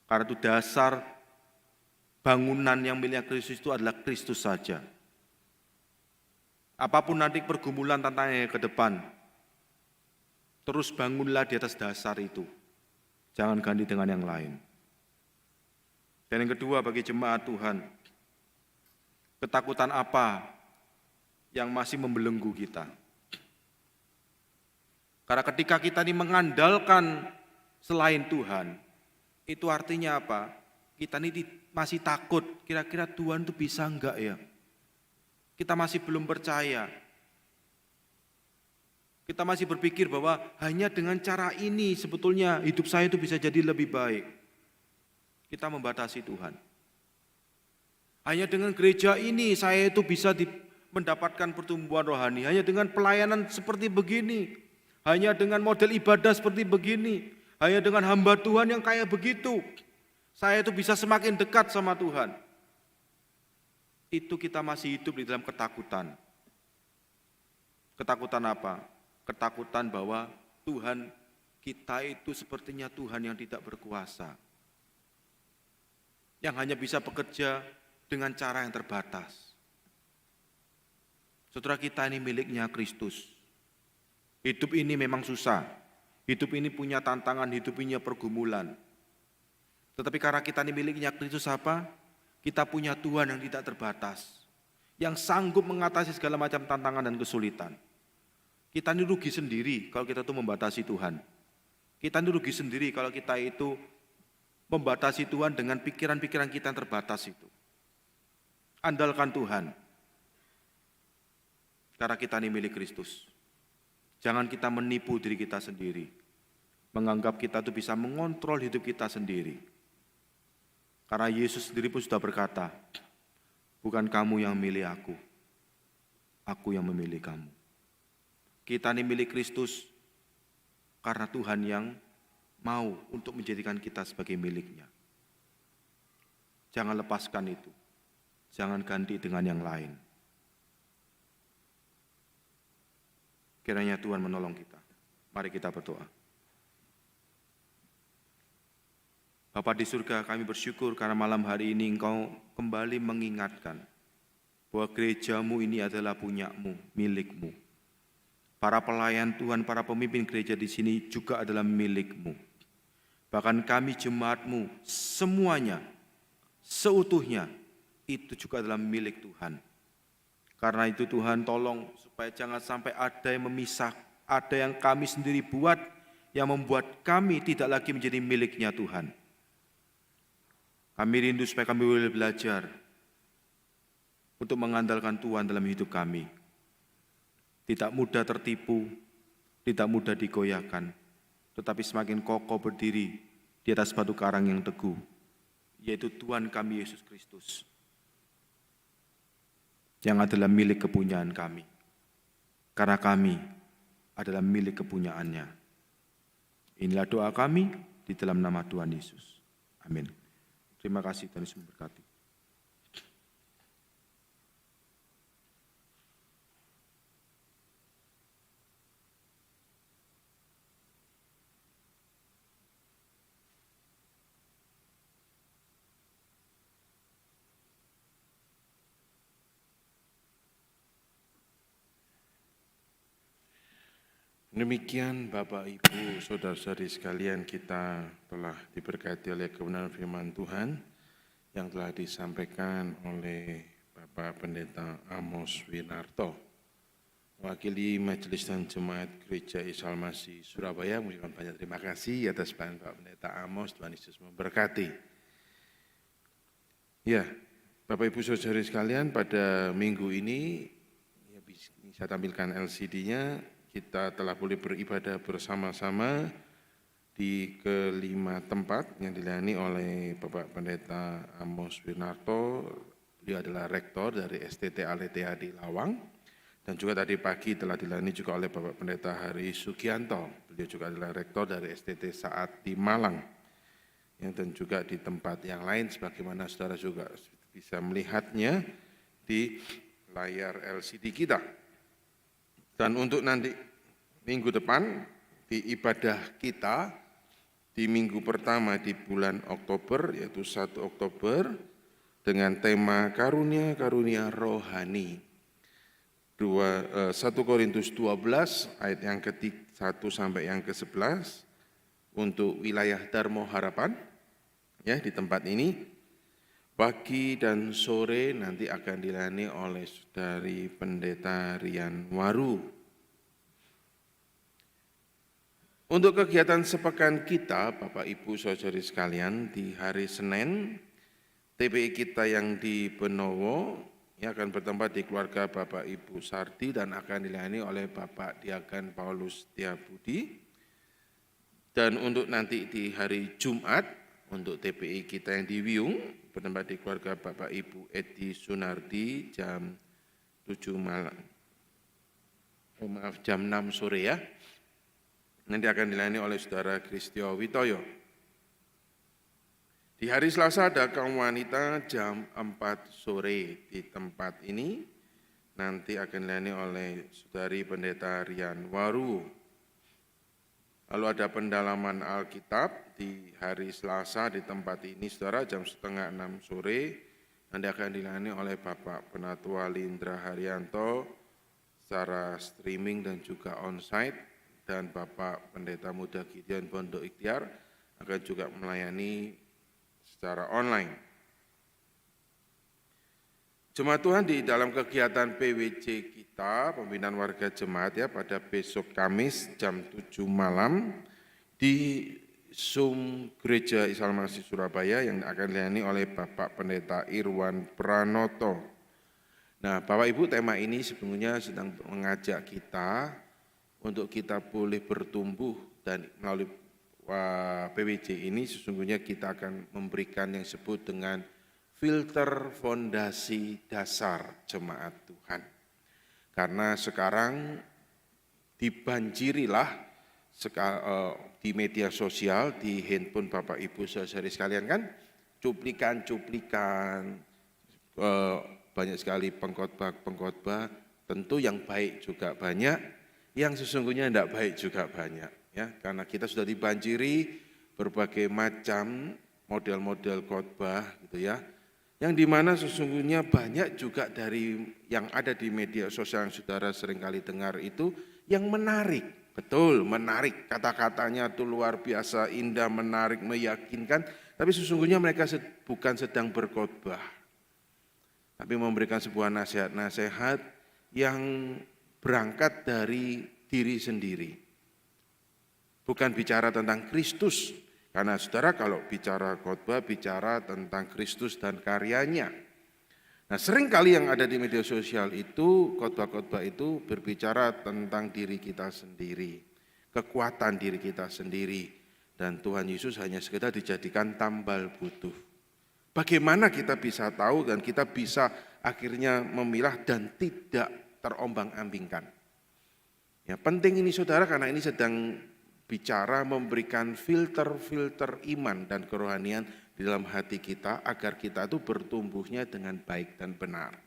Karena itu dasar bangunan yang miliknya Kristus itu adalah Kristus saja. Apapun nanti pergumulan tantangannya ke depan, terus bangunlah di atas dasar itu. Jangan ganti dengan yang lain. Dan yang kedua bagi jemaat Tuhan, ketakutan apa yang masih membelenggu kita? Karena ketika kita ini mengandalkan selain Tuhan, itu artinya apa? Kita ini masih takut, kira-kira Tuhan itu bisa enggak ya? Kita masih belum percaya. Kita masih berpikir bahwa hanya dengan cara ini sebetulnya hidup saya itu bisa jadi lebih baik. Kita membatasi Tuhan. Hanya dengan gereja ini saya itu bisa mendapatkan pertumbuhan rohani. Hanya dengan pelayanan seperti begini. Hanya dengan model ibadah seperti begini. Hanya dengan hamba Tuhan yang kayak begitu. Saya itu bisa semakin dekat sama Tuhan. Itu kita masih hidup di dalam ketakutan. Ketakutan apa? Ketakutan bahwa Tuhan kita itu sepertinya Tuhan yang tidak berkuasa. Yang hanya bisa bekerja dengan cara yang terbatas. Saudara, kita ini miliknya Kristus. Hidup ini memang susah. Hidup ini punya tantangan, hidup ini pergumulan. Tetapi karena kita ini miliknya Kristus apa? Kita punya Tuhan yang tidak terbatas. Yang sanggup mengatasi segala macam tantangan dan kesulitan. Kita ini rugi sendiri kalau kita itu membatasi Tuhan. Kita ini rugi sendiri kalau kita itu membatasi Tuhan dengan pikiran-pikiran kita yang terbatas itu. Andalkan Tuhan. Karena kita ini milik Kristus. Jangan kita menipu diri kita sendiri. Menganggap kita itu bisa mengontrol hidup kita sendiri. Karena Yesus sendiri pun sudah berkata, bukan kamu yang milih aku yang memilih kamu. Kita ini milik Kristus karena Tuhan yang mau untuk menjadikan kita sebagai miliknya. Jangan lepaskan itu. Jangan ganti dengan yang lain. Kiranya Tuhan menolong kita. Mari kita berdoa. Bapa di surga, kami bersyukur karena malam hari ini Engkau kembali mengingatkan bahwa gerejamu ini adalah punyamu, milikmu. Para pelayan Tuhan, para pemimpin gereja di sini juga adalah milikmu. Bahkan kami jemaatmu, semuanya, seutuhnya, itu juga adalah milik Tuhan. Karena itu Tuhan tolong supaya jangan sampai ada yang memisah, ada yang kami sendiri buat, yang membuat kami tidak lagi menjadi miliknya Tuhan. Kami rindu supaya kami boleh belajar untuk mengandalkan Tuhan dalam hidup kami. Tidak mudah tertipu, tidak mudah digoyahkan, tetapi semakin kokoh berdiri di atas batu karang yang teguh, yaitu Tuhan kami Yesus Kristus, yang adalah milik kepunyaan kami. Karena kami adalah milik kepunyaannya. Inilah doa kami di dalam nama Tuhan Yesus. Amin. Terima kasih, Tuhan Yesus memberkati. Demikian Bapak, Ibu, Saudara-saudari sekalian, kita telah diberkati oleh kebenaran firman Tuhan yang telah disampaikan oleh Bapak Pendeta Amos Winarto, mewakili Majelis dan Jemaat Gereja Isa Al-Masih Surabaya. Mengucapkan banyak terima kasih atas pelayanan Bapak Pendeta Amos. Tuhan Yesus memberkati. Ya, Bapak Ibu Saudara sekalian, pada minggu ini ya, bisa tampilkan LCD-nya. Kita telah boleh beribadah bersama-sama di kelima tempat yang dilayani oleh Bapak Pendeta Amos Winarto. Beliau adalah rektor dari STT Aletheia di Lawang. Dan juga tadi pagi telah dilayani juga oleh Bapak Pendeta Hari Sugianto. Beliau juga adalah rektor dari STT Saat di Malang. Dan juga di tempat yang lain, sebagaimana saudara juga bisa melihatnya di layar LCD kita. Dan untuk nanti minggu depan di ibadah kita di minggu pertama di bulan Oktober, yaitu 1 Oktober, dengan tema karunia-karunia rohani. 1 Korintus 12 ayat yang ke-1 sampai yang ke-11 untuk wilayah Darmo Harapan ya di tempat ini. Pagi dan sore nanti akan dilayani oleh Saudari Pendeta Rian Waru. Untuk kegiatan sepekan kita, Bapak Ibu Saudari sekalian, di hari Senin, TPI kita yang di Benowo ya, akan bertempat di keluarga Bapak Ibu Sardi dan akan dilayani oleh Bapak Diakan Paulus Setiabudi. Dan untuk nanti di hari Jumat, untuk TPI kita yang di Wiyung, bertempat di keluarga Bapak Ibu Edi Sunardi jam 7 malam. Jam 6 sore ya. Nanti akan dilayani oleh Saudara Kristio Witoyo. Di hari Selasa ada kaum wanita jam 4 sore di tempat ini. Nanti akan dilayani oleh Saudari Pendeta Rian Waru. Lalu ada pendalaman Alkitab di hari Selasa di tempat ini, saudara, jam 5:30 sore. Nanti akan dilayani oleh Bapak Penatua Lindra Haryanto secara streaming dan juga onsite. Dan Bapak Pendeta Muda Gideon Bondo Ikhtiar akan juga melayani secara online. Jemaat Tuhan, di dalam kegiatan PWJ kita, pembinaan warga jemaat ya, pada besok Kamis jam 7 malam di Zoom Gereja Isa Al-Masih Surabaya yang akan dilayani oleh Bapak Pendeta Irwan Pranoto. Nah, Bapak Ibu, tema ini sebenarnya sedang mengajak kita untuk kita boleh bertumbuh, dan melalui PWJ ini sesungguhnya kita akan memberikan yang disebut dengan filter fondasi dasar jemaat Tuhan. Karena sekarang dibanjirilah di media sosial, di handphone Bapak Ibu saudari sekalian kan, cuplikan-cuplikan, banyak sekali pengkhotbah, tentu yang baik juga banyak, yang sesungguhnya tidak baik juga banyak, ya, karena kita sudah dibanjiri berbagai macam model-model khotbah, gitu ya, yang dimana sesungguhnya banyak juga dari yang ada di media sosial yang saudara seringkali dengar itu yang menarik, betul menarik, kata-katanya itu luar biasa indah, menarik, meyakinkan, tapi sesungguhnya mereka bukan sedang berkhotbah, tapi memberikan sebuah nasihat-nasihat yang berangkat dari diri sendiri. Bukan bicara tentang Kristus, karena saudara kalau bicara khotbah bicara tentang Kristus dan karyanya. Nah, seringkali yang ada di media sosial itu, khotbah-khotbah itu berbicara tentang diri kita sendiri, kekuatan diri kita sendiri, dan Tuhan Yesus hanya sekedar dijadikan tambal butuh. Bagaimana kita bisa tahu dan kita bisa akhirnya memilah dan tidak terombang-ambingkan. Ya, penting ini saudara karena ini sedang bicara memberikan filter-filter iman dan kerohanian di dalam hati kita agar kita itu bertumbuhnya dengan baik dan benar.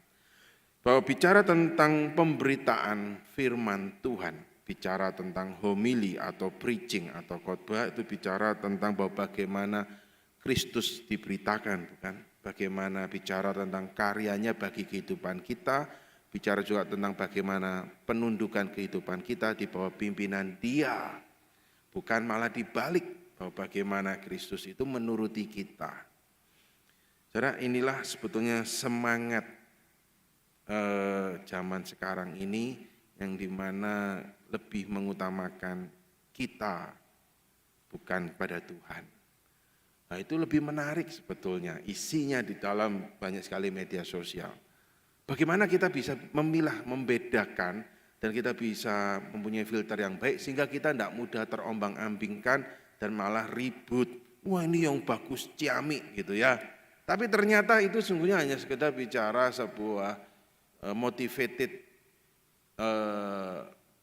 Bahwa bicara tentang pemberitaan firman Tuhan, bicara tentang homili atau preaching atau khotbah itu bicara tentang bahwa bagaimana Kristus diberitakan, bukan? Bagaimana bicara tentang karyanya bagi kehidupan kita, bicara juga tentang bagaimana penundukan kehidupan kita di bawah pimpinan Dia, bukan malah dibalik bahwa bagaimana Kristus itu menuruti kita. Saudara, inilah sebetulnya semangat zaman sekarang ini yang dimana lebih mengutamakan kita bukan pada Tuhan. Nah, itu lebih menarik sebetulnya isinya di dalam banyak sekali media sosial. Bagaimana kita bisa memilah, membedakan, dan kita bisa mempunyai filter yang baik sehingga kita tidak mudah terombang-ambingkan dan malah ribut. Wah, ini yang bagus ciamik gitu ya. Tapi ternyata itu sungguhnya hanya sekedar bicara sebuah motivated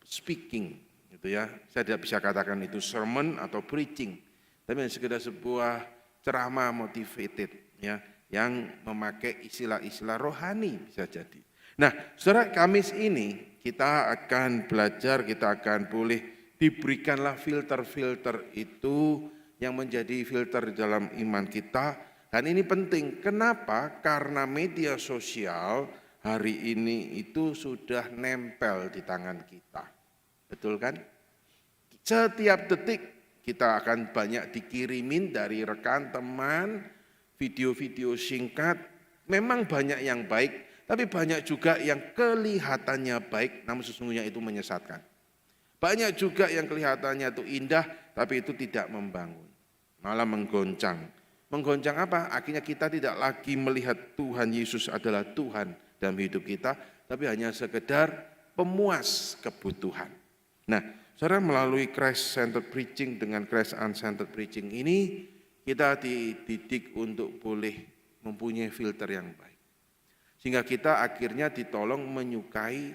speaking gitu ya. Saya tidak bisa katakan itu sermon atau preaching, tapi hanya sekedar sebuah ceramah motivated ya, yang memakai istilah-istilah rohani bisa jadi. Nah, saudara, Kamis ini kita akan belajar, kita akan boleh diberikanlah filter-filter itu yang menjadi filter di dalam iman kita. Dan ini penting, kenapa? Karena media sosial hari ini itu sudah nempel di tangan kita. Betul kan? Setiap detik kita akan banyak dikirimin dari rekan, teman, video-video singkat. Memang banyak yang baik, tapi banyak juga yang kelihatannya baik, namun sesungguhnya itu menyesatkan. Banyak juga yang kelihatannya itu indah, tapi itu tidak membangun, malah menggoncang. Menggoncang apa? Akhirnya kita tidak lagi melihat Tuhan Yesus adalah Tuhan dalam hidup kita, tapi hanya sekedar pemuas kebutuhan. Nah, saudara, melalui Christ-centered preaching dengan Christ-uncentered preaching ini, kita dididik untuk boleh mempunyai filter yang baik. Sehingga kita akhirnya ditolong menyukai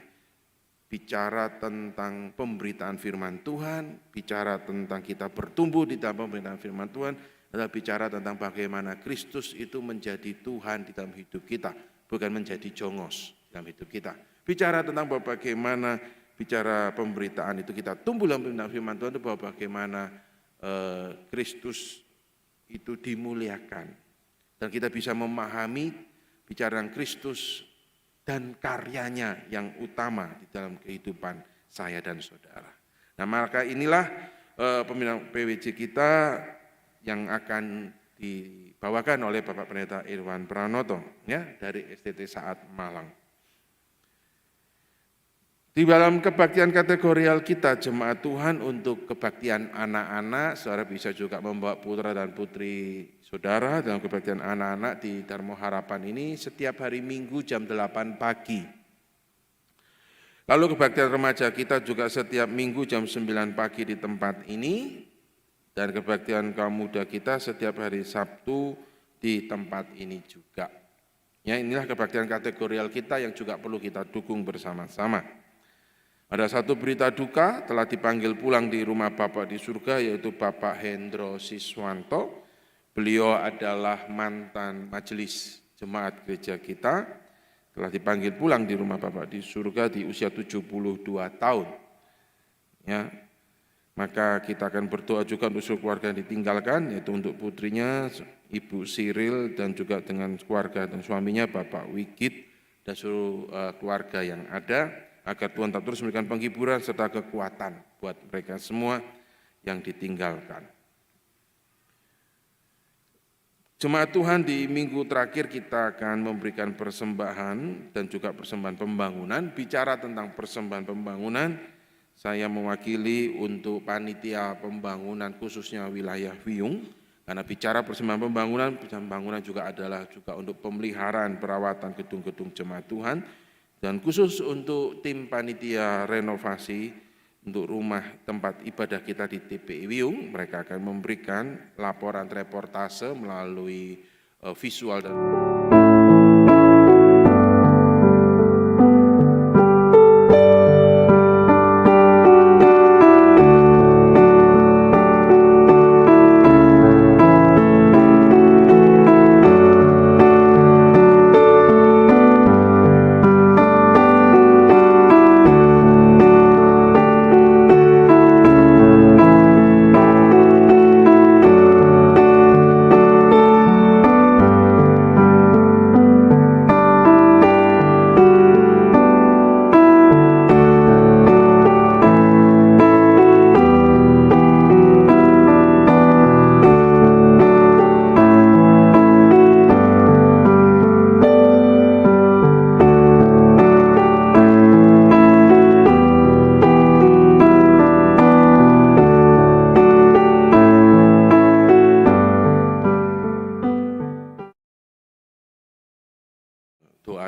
bicara tentang pemberitaan firman Tuhan, bicara tentang kita bertumbuh di dalam pemberitaan firman Tuhan, adalah bicara tentang bagaimana Kristus itu menjadi Tuhan di dalam hidup kita, bukan menjadi jongos dalam hidup kita. Bicara tentang bagaimana bicara pemberitaan itu kita tumbuh dalam pemberitaan firman Tuhan itu bahwa bagaimana Kristus itu dimuliakan. Dan kita bisa memahami bicara Kristus dan karyanya yang utama di dalam kehidupan saya dan saudara. Nah, maka inilah pembinaan PWJ kita yang akan dibawakan oleh Bapak Pendeta Irwan Pranoto ya, dari STT Saat Malang. Di dalam kebaktian kategorial kita jemaat Tuhan untuk kebaktian anak-anak, saudara bisa juga membawa putra dan putri saudara dalam kebaktian anak-anak di Dharma Harapan ini setiap hari Minggu jam 8 pagi. Lalu kebaktian remaja kita juga setiap Minggu jam 9 pagi di tempat ini, dan kebaktian kaum muda kita setiap hari Sabtu di tempat ini juga. Ya, inilah kebaktian kategorial kita yang juga perlu kita dukung bersama-sama. Ada satu berita duka, telah dipanggil pulang di rumah Bapak di surga, yaitu Bapak Hendro Siswanto. Beliau adalah mantan majelis jemaat gereja kita, telah dipanggil pulang di rumah Bapak di surga di usia 72 tahun. Ya, maka kita akan berdoa juga untuk seluruh keluarga yang ditinggalkan, yaitu untuk putrinya, Ibu Siril, dan juga dengan keluarga dan suaminya, Bapak Wigit, dan seluruh keluarga yang ada, agar Tuhan tetap terus memberikan penghiburan serta kekuatan buat mereka semua yang ditinggalkan. Jemaat Tuhan, di minggu terakhir kita akan memberikan persembahan dan juga persembahan pembangunan. Bicara tentang persembahan pembangunan, saya mewakili untuk panitia pembangunan khususnya wilayah Wiyung, karena bicara persembahan pembangunan juga adalah juga untuk pemeliharaan perawatan gedung-gedung jemaat Tuhan. Dan khusus untuk tim panitia renovasi untuk rumah tempat ibadah kita di TPI Wiyung, mereka akan memberikan laporan reportase melalui visual dan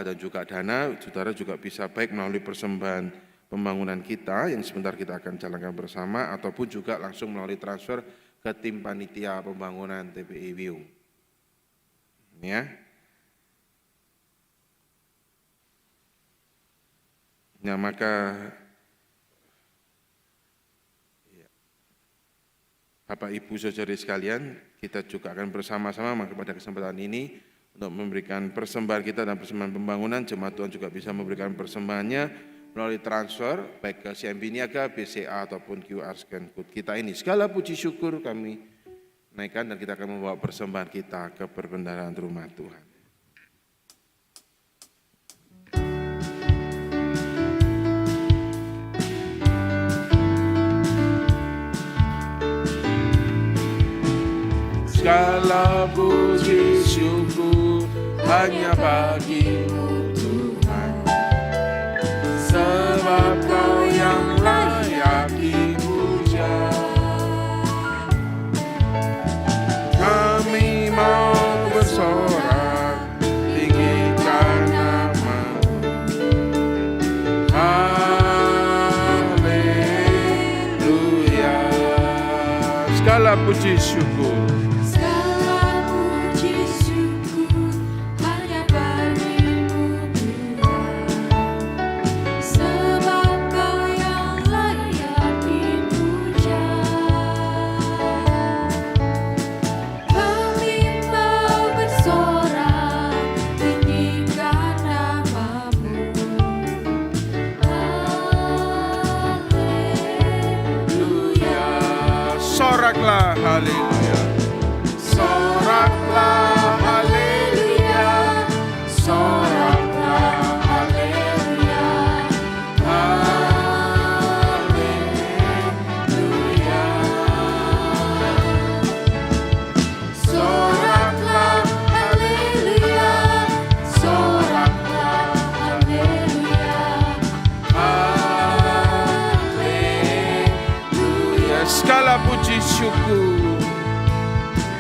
doa dan juga dana, saudara juga bisa baik melalui persembahan pembangunan kita yang sebentar kita akan jalankan bersama, ataupun juga langsung melalui transfer ke tim panitia pembangunan TPI Wiyung. Ya. Nah, maka Bapak Ibu Saudari sekalian, kita juga akan bersama-sama pada kesempatan ini untuk memberikan persembahan kita dan persembahan pembangunan. Jemaat Tuhan juga bisa memberikan persembahannya melalui transfer baik ke CIMB Niaga, BCA ataupun QR scan code kita ini. Segala puji syukur kami naikkan dan kita akan membawa persembahan kita ke perbendaharaan rumah Tuhan. Segala puji syukur hanya bagi-Mu Tuhan, sebab Kau yang layak dipuja. Kami mau bersorak tinggikan nama-Mu. Haleluya. Segala puji syukur. Soraklah haleluya, soraklah haleluya, soraklah haleluya, haleluya. Soraklah haleluya, soraklah haleluya, haleluya. Segala puji syukur,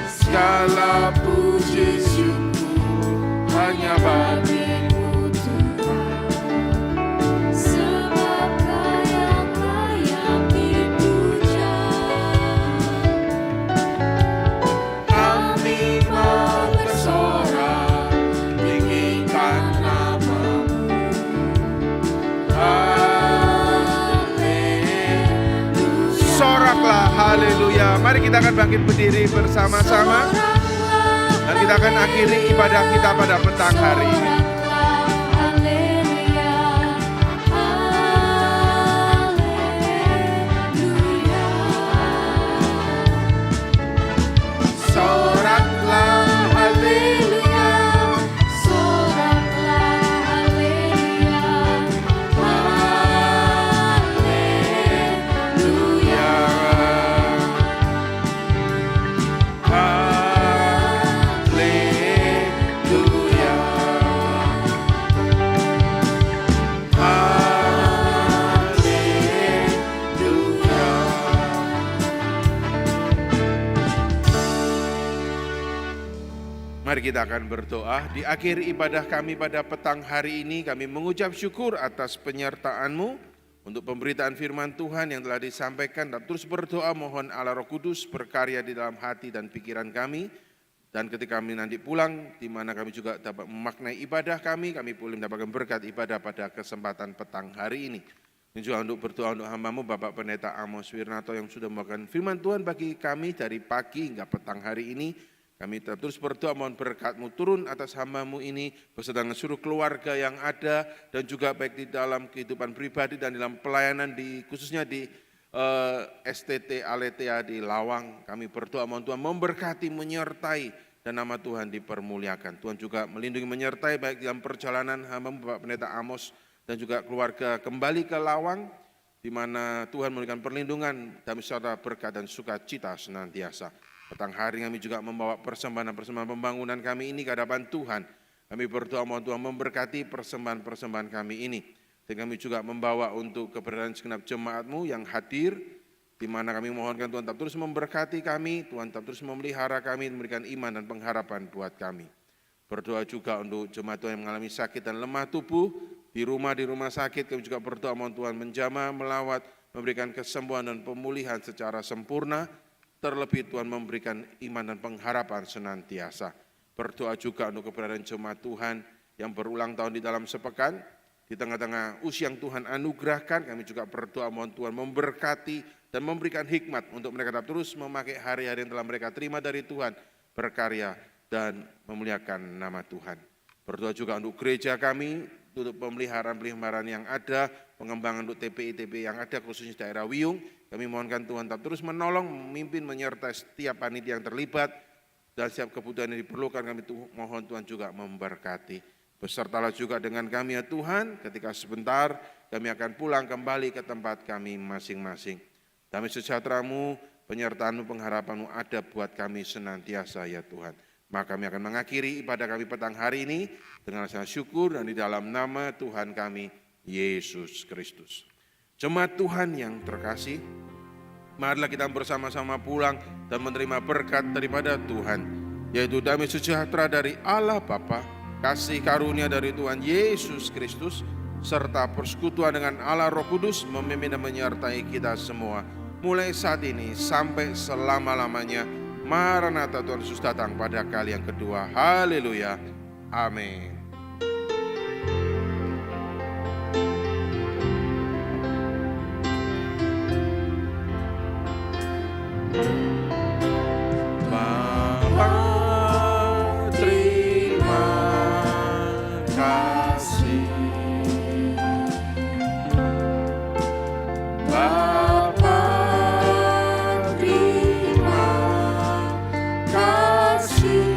segala puji syukur hanya bagi-Mu Tuhan, sebab Kau yang layak dipuja. kami mau bersorak tinggikan nama-Mu. Soraklah haleluya. Mari kita akan bangkit berdiri bersama-sama dan kita akan akhiri ibadah kita pada petang hari ini. Soraklah haleluya, Soraklah haleluya, haleluya, haleluya, haleluya. Mari kita akan berdoa. Di akhir ibadah kami pada petang hari ini, kami mengucap syukur atas penyertaan-Mu untuk pemberitaan firman Tuhan yang telah disampaikan, dan terus berdoa mohon Allah Roh Kudus berkarya di dalam hati dan pikiran kami. Dan ketika kami nanti pulang, di mana kami juga dapat memaknai ibadah kami boleh mendapatkan berkat ibadah pada kesempatan petang hari ini. Dan juga untuk berdoa untuk hamba-Mu Bapak Pendeta Amos Wirnato yang sudah membawakan firman Tuhan bagi kami dari pagi hingga petang hari ini. Kami terus berdoa mohon berkat-Mu turun atas hamba-Mu ini beserta dengan seluruh keluarga yang ada, dan juga baik di dalam kehidupan pribadi dan dalam pelayanan khususnya di STT Aletea di Lawang. Kami berdoa mohon Tuhan memberkati, menyertai, dan nama Tuhan dipermuliakan. Tuhan juga melindungi, menyertai baik dalam perjalanan hamba-Mu Bapak Pendeta Amos dan juga keluarga kembali ke Lawang, di mana Tuhan memberikan perlindungan, damai sejahtera, berkat dan sukacita senantiasa. Petang hari kami juga membawa persembahan pembangunan kami ini ke hadapan Tuhan. Kami berdoa mohon Tuhan memberkati persembahan kami ini. Dan kami juga membawa untuk keberadaan segenap jemaat-Mu yang hadir, di mana kami mohonkan Tuhan tetap terus memberkati kami, Tuhan tetap terus memelihara kami, memberikan iman dan pengharapan buat kami. Berdoa juga untuk jemaat Tuhan yang mengalami sakit dan lemah tubuh, di rumah sakit kami juga berdoa mohon Tuhan menjamah, melawat, memberikan kesembuhan dan pemulihan secara sempurna, terlebih Tuhan memberikan iman dan pengharapan senantiasa. Berdoa juga untuk keberadaan jemaat Tuhan yang berulang tahun di dalam sepekan, di tengah-tengah usia yang Tuhan anugerahkan, kami juga berdoa mohon Tuhan memberkati dan memberikan hikmat untuk mereka tetap terus memakai hari-hari yang telah mereka terima dari Tuhan, berkarya dan memuliakan nama Tuhan. Berdoa juga untuk gereja kami, untuk pemeliharaan yang ada, pengembangan untuk TPI yang ada, khususnya daerah Wiyung. Kami mohonkan Tuhan tetap terus menolong, memimpin, menyertai setiap panitia yang terlibat, dan setiap kebutuhan yang diperlukan kami mohon Tuhan juga memberkati. Besertalah juga dengan kami ya Tuhan, ketika sebentar kami akan pulang kembali ke tempat kami masing-masing. Damai sejahtera-Mu, penyertaan-Mu, pengharapan-Mu ada buat kami senantiasa ya Tuhan. Maka kami akan mengakhiri ibadah kami petang hari ini dengan rasa syukur dan di dalam nama Tuhan kami, Yesus Kristus. Jemaat Tuhan yang terkasih, marilah kita bersama-sama pulang dan menerima berkat daripada Tuhan, yaitu damai sejahtera dari Allah Bapa, kasih karunia dari Tuhan Yesus Kristus, serta persekutuan dengan Allah Roh Kudus memimpin dan menyertai kita semua, mulai saat ini sampai selama-lamanya. Maranatha, Tuhan Yesus datang pada kali yang kedua. Haleluya. Amin. Bapa, terima kasih. Bapa, terima kasih.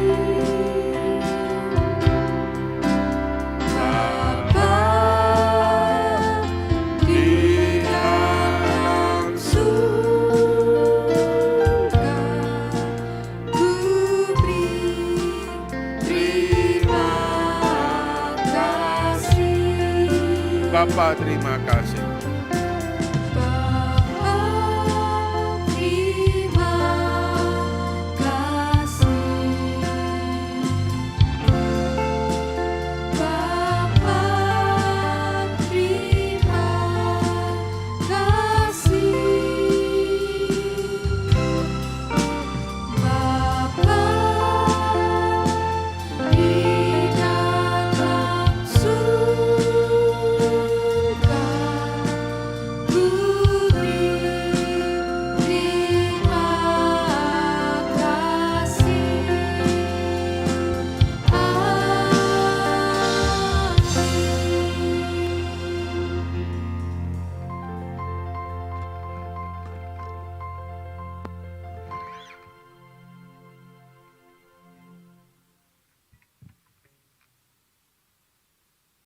Bapa, di dalam surga, Ku beri terima kasih. Bapa, terima kasih.